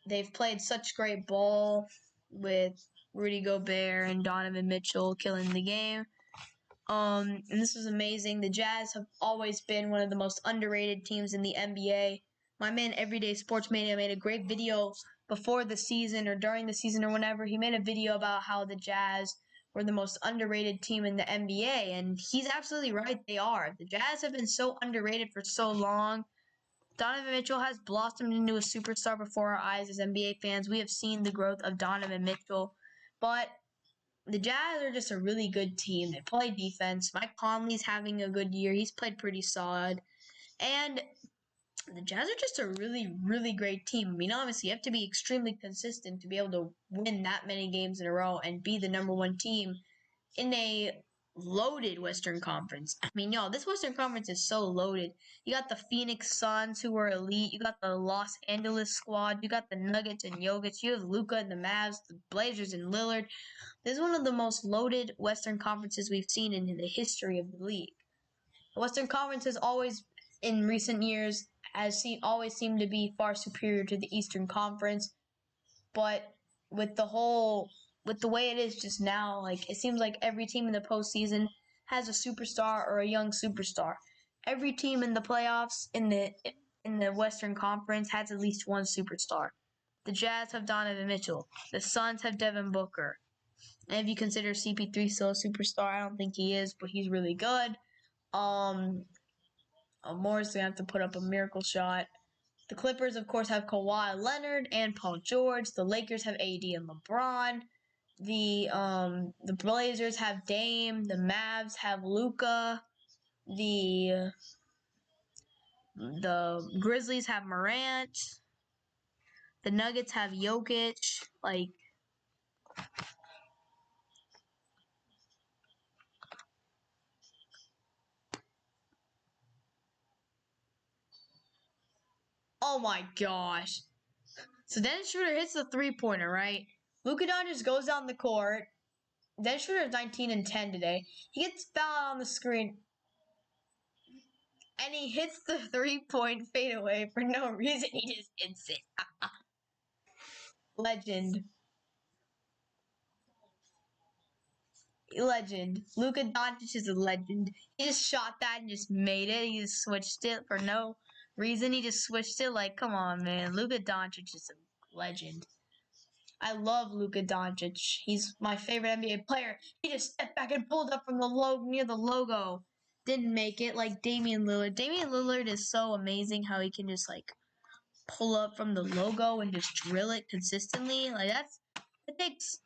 They've played such great ball with Rudy Gobert and Donovan Mitchell killing the game. And this is amazing. The Jazz have always been one of the most underrated teams in the NBA. My man, Everyday Sports Mania, made a great video before the season or during the season or whenever. He made a video about how the Jazz were the most underrated team in the NBA, and he's absolutely right. They are. The Jazz have been so underrated for so long. Donovan Mitchell has blossomed into a superstar before our eyes as NBA fans. We have seen the growth of Donovan Mitchell, but the Jazz are just a really good team. They play defense. Mike Conley's having a good year. He's played pretty solid. And the Jazz are just a really, really great team. I mean, obviously, you have to be extremely consistent to be able to win that many games in a row and be the number one team in a loaded Western Conference. I mean, y'all, this Western Conference is so loaded. You got the Phoenix Suns, who are elite. You got the Los Angeles squad. You got the Nuggets and Jokic. You have Luka and the Mavs, the Blazers and Lillard. This is one of the most loaded Western Conferences we've seen in the history of the league. The Western Conference has always, in recent years, always seemed to be far superior to the Eastern Conference. But with the way it is just now, like it seems like every team in the postseason has a superstar or a young superstar. Every team in the playoffs in the Western Conference has at least one superstar. The Jazz have Donovan Mitchell. The Suns have Devin Booker. And if you consider CP3 still a superstar, I don't think he is, but he's really good. Moore's gonna have to put up a miracle shot. The Clippers, of course, have Kawhi Leonard and Paul George. The Lakers have AD and LeBron. The Blazers have Dame. The Mavs have Luka. The Grizzlies have Morant. The Nuggets have Jokic. Oh my gosh. So Dennis Schroeder hits the three-pointer, right? Luka Doncic goes down the court. Dennis Schroeder is 19 and 10 today. He gets fouled on the screen. And he hits the three-point fadeaway for no reason. He just hits it. Legend. Luka Doncic is a legend. He just shot that and just made it. He just switched it for no reason. He just switched it. Like, come on, man. Luka Doncic is a legend. I love Luka Doncic. He's my favorite NBA player. He just stepped back and pulled up from near the logo. Didn't make it like Damian Lillard. Damian Lillard is so amazing how he can just pull up from the logo and just drill it consistently. It takes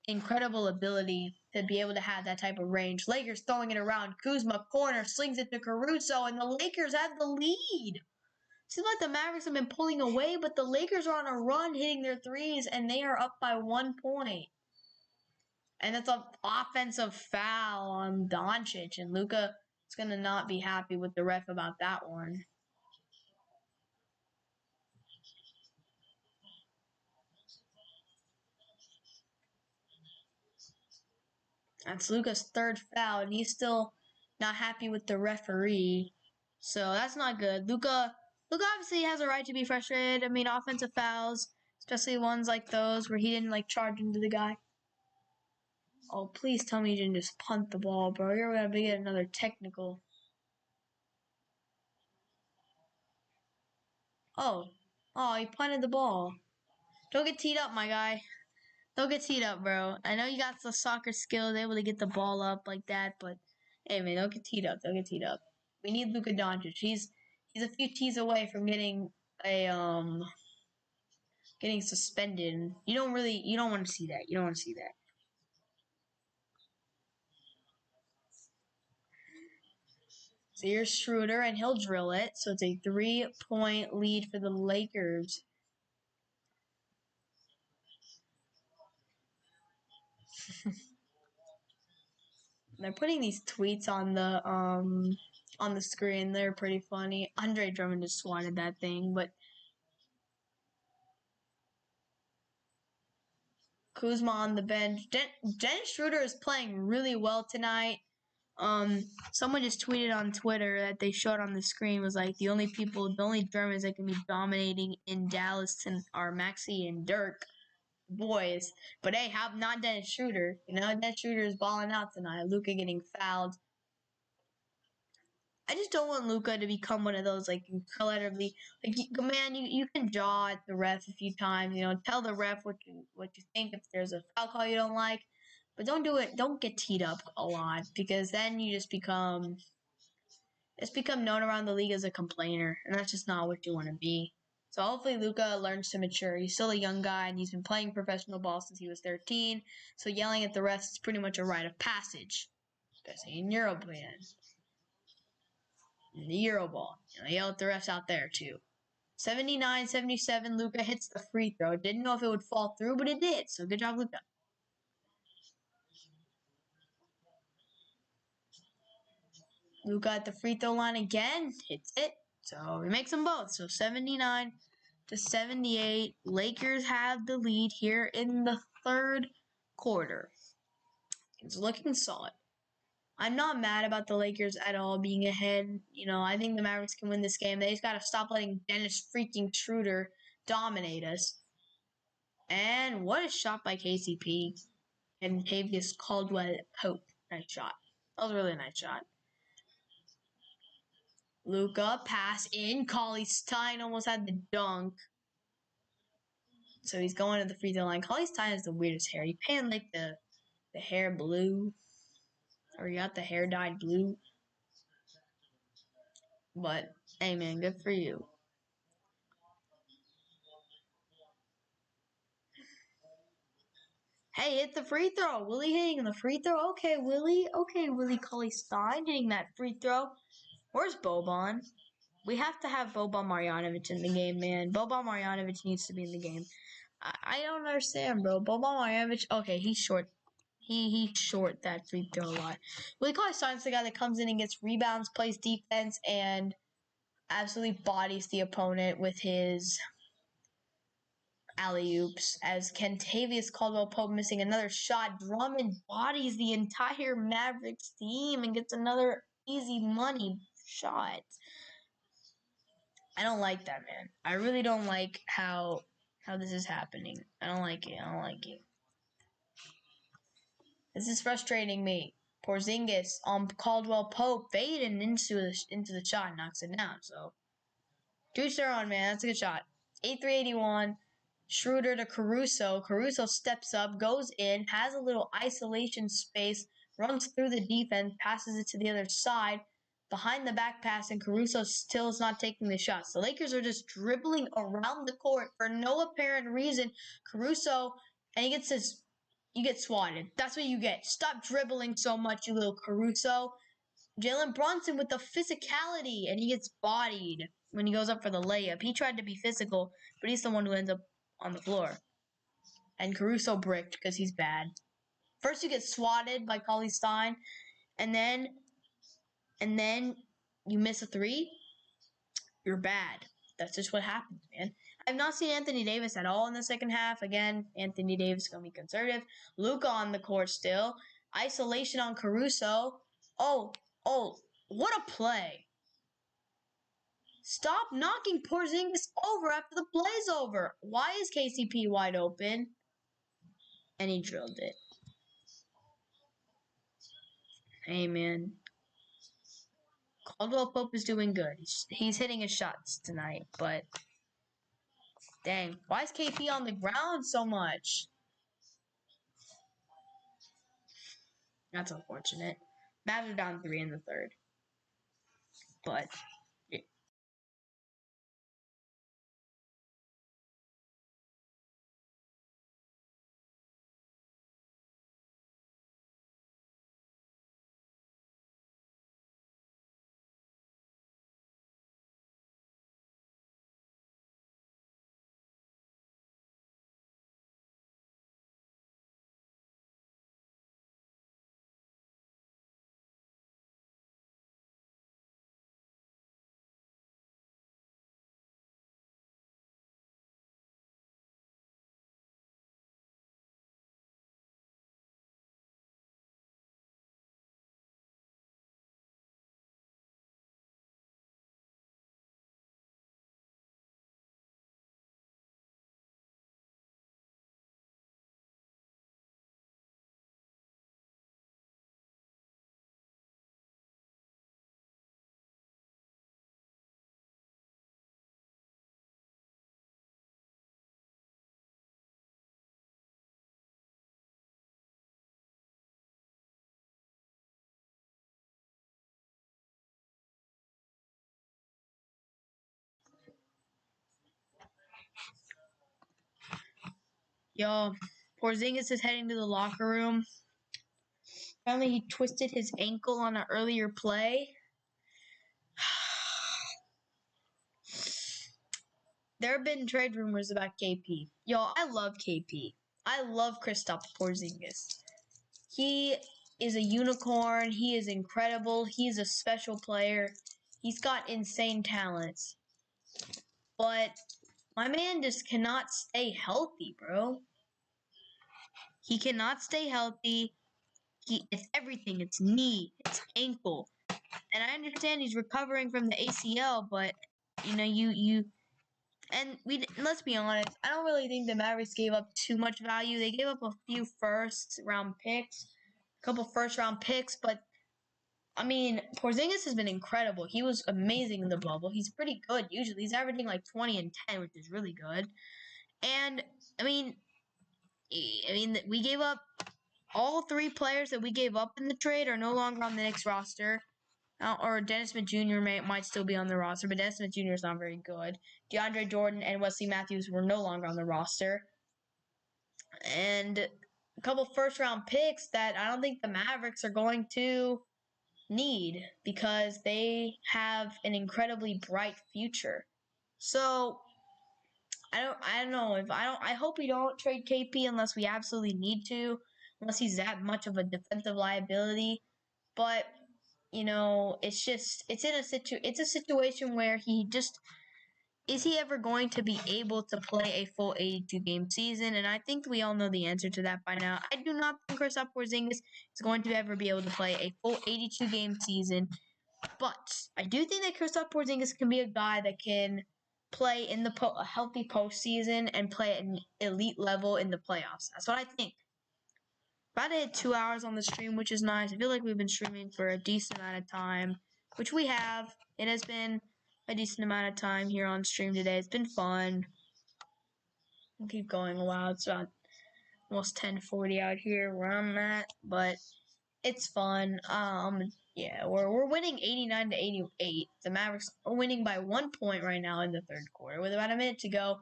incredible ability to be able to have that type of range. Lakers throwing it around. Kuzma corner slings it to Caruso, and the Lakers have the lead. Seems like the Mavericks have been pulling away, but the Lakers are on a run hitting their threes, and they are up by 1 point. And that's an offensive foul on Doncic, and Luka is going to not be happy with the ref about that one. That's Luka's third foul, and he's still not happy with the referee. So that's not good. Luka obviously has a right to be frustrated. I mean, offensive fouls, especially ones like those where he didn't charge into the guy. Oh, please tell me you didn't just punt the ball, bro. You're going to get another technical. Oh, he punted the ball. Don't get teed up, my guy. Don't get teed up, bro. I know you got the soccer skills, able to get the ball up like that, but hey, man, don't get teed up. Don't get teed up. We need Luka Doncic. He's a few T's away from getting getting suspended. You don't want to see that. You don't want to see that. So here's Schroeder, and he'll drill it. So it's a 3-point lead for the Lakers. They're putting these tweets on the screen. They're pretty funny. Andre Drummond just swatted that thing, but Kuzma on the bench. Dennis Schroeder is playing really well tonight. Someone just tweeted on Twitter that they showed on the screen was like the only Germans that can be dominating in Dallas are Maxey and Dirk boys. But hey, not Dennis Schroeder. Dennis Schroeder is balling out tonight. Luka getting fouled. I just don't want Luka to become one of those incredibly man. You can jaw at the ref a few times. Tell the ref what you think if there's a foul call you don't like, but don't do it. Don't get teed up a lot because then you just become known around the league as a complainer, and that's just not what you want to be. So hopefully Luka learns to mature. He's still a young guy, and he's been playing professional ball since he was 13. So yelling at the refs is pretty much a rite of passage, especially in European. In the Euro ball. They yell at the refs out there too. 79-77, Luka hits the free throw. Didn't know if it would fall through, but it did. So good job, Luka. Luka at the free throw line again. Hits it. So he makes them both. So 79-78. Lakers have the lead here in the third quarter. It's looking solid. I'm not mad about the Lakers at all being ahead. I think the Mavericks can win this game. They just got to stop letting Dennis freaking Schroeder dominate us. And what a shot by KCP and Tavius Caldwell-Pope. Nice shot. That was a really nice shot. Luka, pass in. Cauley-Stein almost had the dunk. So he's going to the free throw line. Cauley-Stein has the weirdest hair. He painted the hair blue. Or you got the hair dyed blue. But, hey man, good for you. Hey, hit the free throw. Willie hitting the free throw. Okay, Willie. Cauley-Stein hitting that free throw. Where's Boban? We have to have Boban Marjanovic in the game, man. Boban Marjanovic needs to be in the game. I don't understand, bro. Boban Marjanovic. Okay, he's short. He's short that free throw a lot. Willie Cauley-Stein's the guy that comes in and gets rebounds, plays defense, and absolutely bodies the opponent with his alley-oops. As Kentavious Caldwell-Pope missing another shot, Drummond bodies the entire Mavericks team and gets another easy money shot. I don't like that, man. I really don't like how this is happening. I don't like it. This is frustrating me. Porzingis on Caldwell-Pope fading into the shot, knocks it down. So, Deuce on, man. That's a good shot. 83-81. Schroeder to Caruso. Caruso steps up, goes in, has a little isolation space, runs through the defense, passes it to the other side. Behind the back pass, and Caruso still is not taking the shots. The Lakers are just dribbling around the court for no apparent reason. Caruso, and he gets his, you get swatted. That's what you get. Stop dribbling so much, you little Caruso. Jalen Brunson with the physicality, and he gets bodied when he goes up for the layup. He tried to be physical, but he's the one who ends up on the floor. And Caruso bricked because he's bad. First you get swatted by Cauley-Stein, and then you miss a three, you're bad. That's just what happens, man. I've not seen Anthony Davis at all in the second half. Again, Anthony Davis is going to be conservative. Luka on the court still. Isolation on Caruso. Oh, what a play. Stop knocking Porzingis over after the play's over. Why is KCP wide open? And he drilled it. Hey, man. Caldwell-Pope is doing good. He's hitting his shots tonight, but dang. Why is KP on the ground so much? That's unfortunate. Mavs are down 3 in the third. But Yo, Porzingis is heading to the locker room. Apparently, he twisted his ankle on an earlier play. There have been trade rumors about KP. Yo, I love KP. I love Kristaps Porzingis. He is a unicorn. He is incredible. He's a special player. He's got insane talents. But my man just cannot stay healthy, bro. He cannot stay healthy. It's everything. It's knee. It's ankle. And I understand he's recovering from the ACL, but let's be honest, I don't really think the Mavericks gave up too much value. They gave up a few first-round picks, a couple first-round picks, but I mean, Porzingis has been incredible. He was amazing in the bubble. He's pretty good usually. He's averaging like 20 and 10, which is really good. And I mean, we gave up all three players that we gave up in the trade are no longer on the Knicks roster. Or Dennis Smith Jr. might still be on the roster, but Dennis Smith Jr. is not very good. DeAndre Jordan and Wesley Matthews were no longer on the roster. And a couple first-round picks that I don't think the Mavericks are going to need because they have an incredibly bright future. So I don't know if I hope we don't trade KP unless we absolutely need to, unless he's that much of a defensive liability. But it's a situation where is he ever going to be able to play a full 82-game season? And I think we all know the answer to that by now. I do not think Kristaps Porzingis is going to ever be able to play a full 82-game season. But I do think that Kristaps Porzingis can be a guy that can play in a healthy postseason and play at an elite level in the playoffs. That's what I think. About to hit 2 hours on the stream, which is nice. I feel like we've been streaming for a decent amount of time, which we have. It has been a decent amount of time here on stream today. It's been fun. We'll keep going a while. It's about almost 10:40 out here where I'm at, but it's fun. Yeah, we're winning 89-88. The Mavericks are winning by 1 point right now in the third quarter with about a minute to go.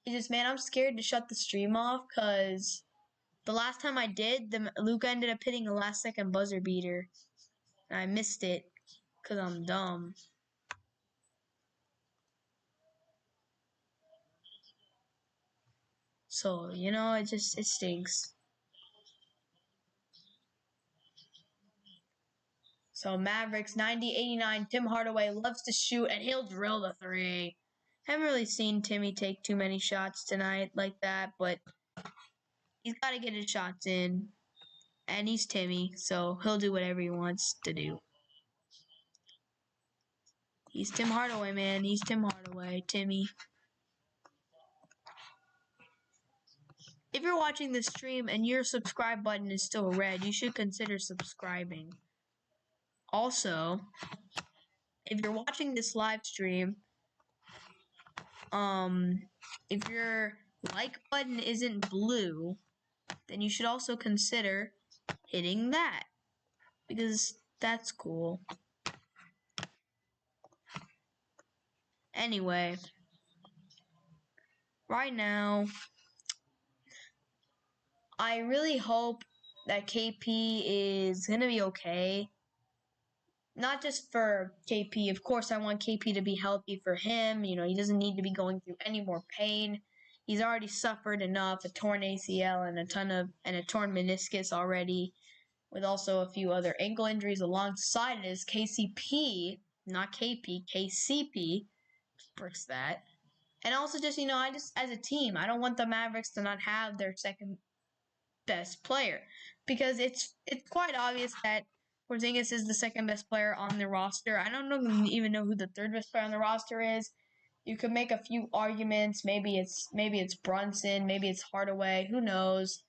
I'm scared to shut the stream off because the last time I did, Luka ended up hitting a last-second buzzer beater, and I missed it because I'm dumb. So, it stinks. So, Mavericks, 90-89. Tim Hardaway loves to shoot, and he'll drill the three. Haven't really seen Timmy take too many shots tonight like that, but he's got to get his shots in. And he's Timmy, so he'll do whatever he wants to do. He's Tim Hardaway, man. He's Tim Hardaway. Timmy. If you're watching this stream and your subscribe button is still red, you should consider subscribing. Also, if you're watching this live stream, if your like button isn't blue, then you should also consider hitting that because that's cool. Anyway, right now, I really hope that KP is going to be okay. Not just for KP. Of course, I want KP to be healthy for him. He doesn't need to be going through any more pain. He's already suffered enough, a torn ACL and a torn meniscus already, with also a few other ankle injuries alongside his KCP, not KP, KCP. Bricks that. And also just, as a team, I don't want the Mavericks to not have their second best player because it's quite obvious that Porzingis is the second best player on the roster. I don't even know who the third best player on the roster is. You could make a few arguments. Maybe it's Brunson. Maybe it's Hardaway. Who knows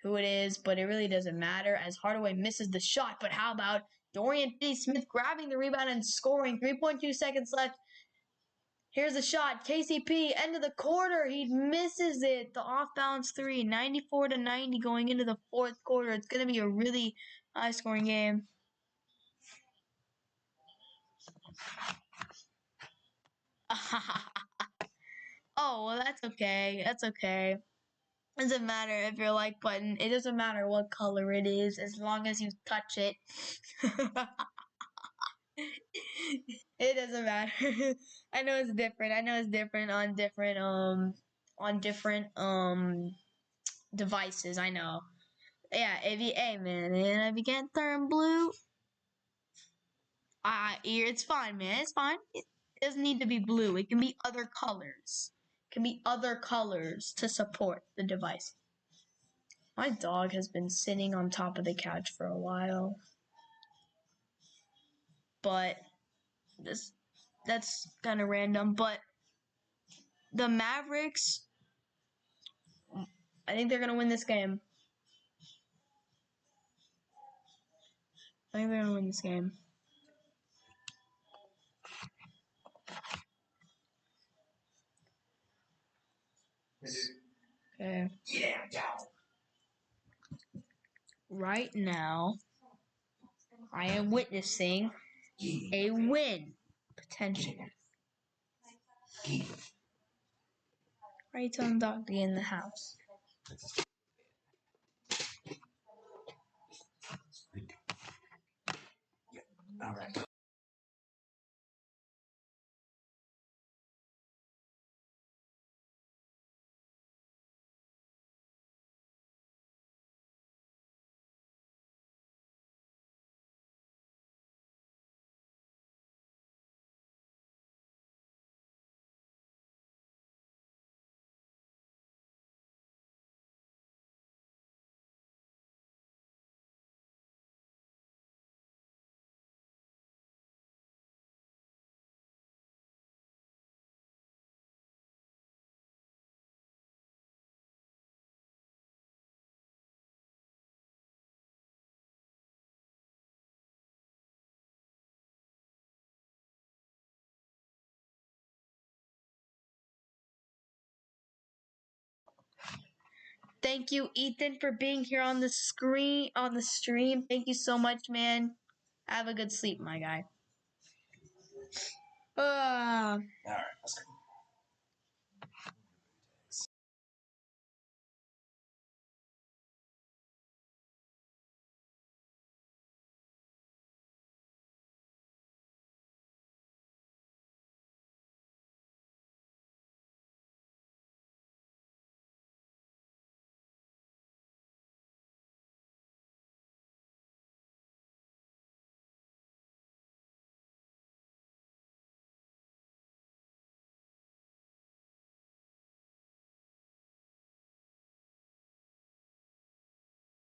who it is? But it really doesn't matter as Hardaway misses the shot. But how about Dorian Finney-Smith grabbing the rebound and scoring? 3.2 seconds left. Here's a shot. KCP, end of the quarter. He misses it. The off-balance three. 94-90 going into the fourth quarter. It's going to be a really high-scoring game. Oh, well, that's okay. That's okay. Doesn't matter if your like button. It doesn't matter what color it is, as long as you touch it. It doesn't matter. I know it's different. I know it's different on different devices. I know. Yeah, hey man, and if you can't turn blue, it's fine, man. It's fine. It doesn't need to be blue. It can be other colors. It can be other colors to support the device. My dog has been sitting on top of the couch for a while, but that's kind of random. But the Mavericks, I think they're gonna win this game. I think they're gonna win this game. Okay. Right now, I am witnessing a win potential. Why are you telling the dog to get in the house? All right. Thank you, Ethan, for being here on the stream. Thank you so much, man. Have a good sleep, my guy. All right, let's go.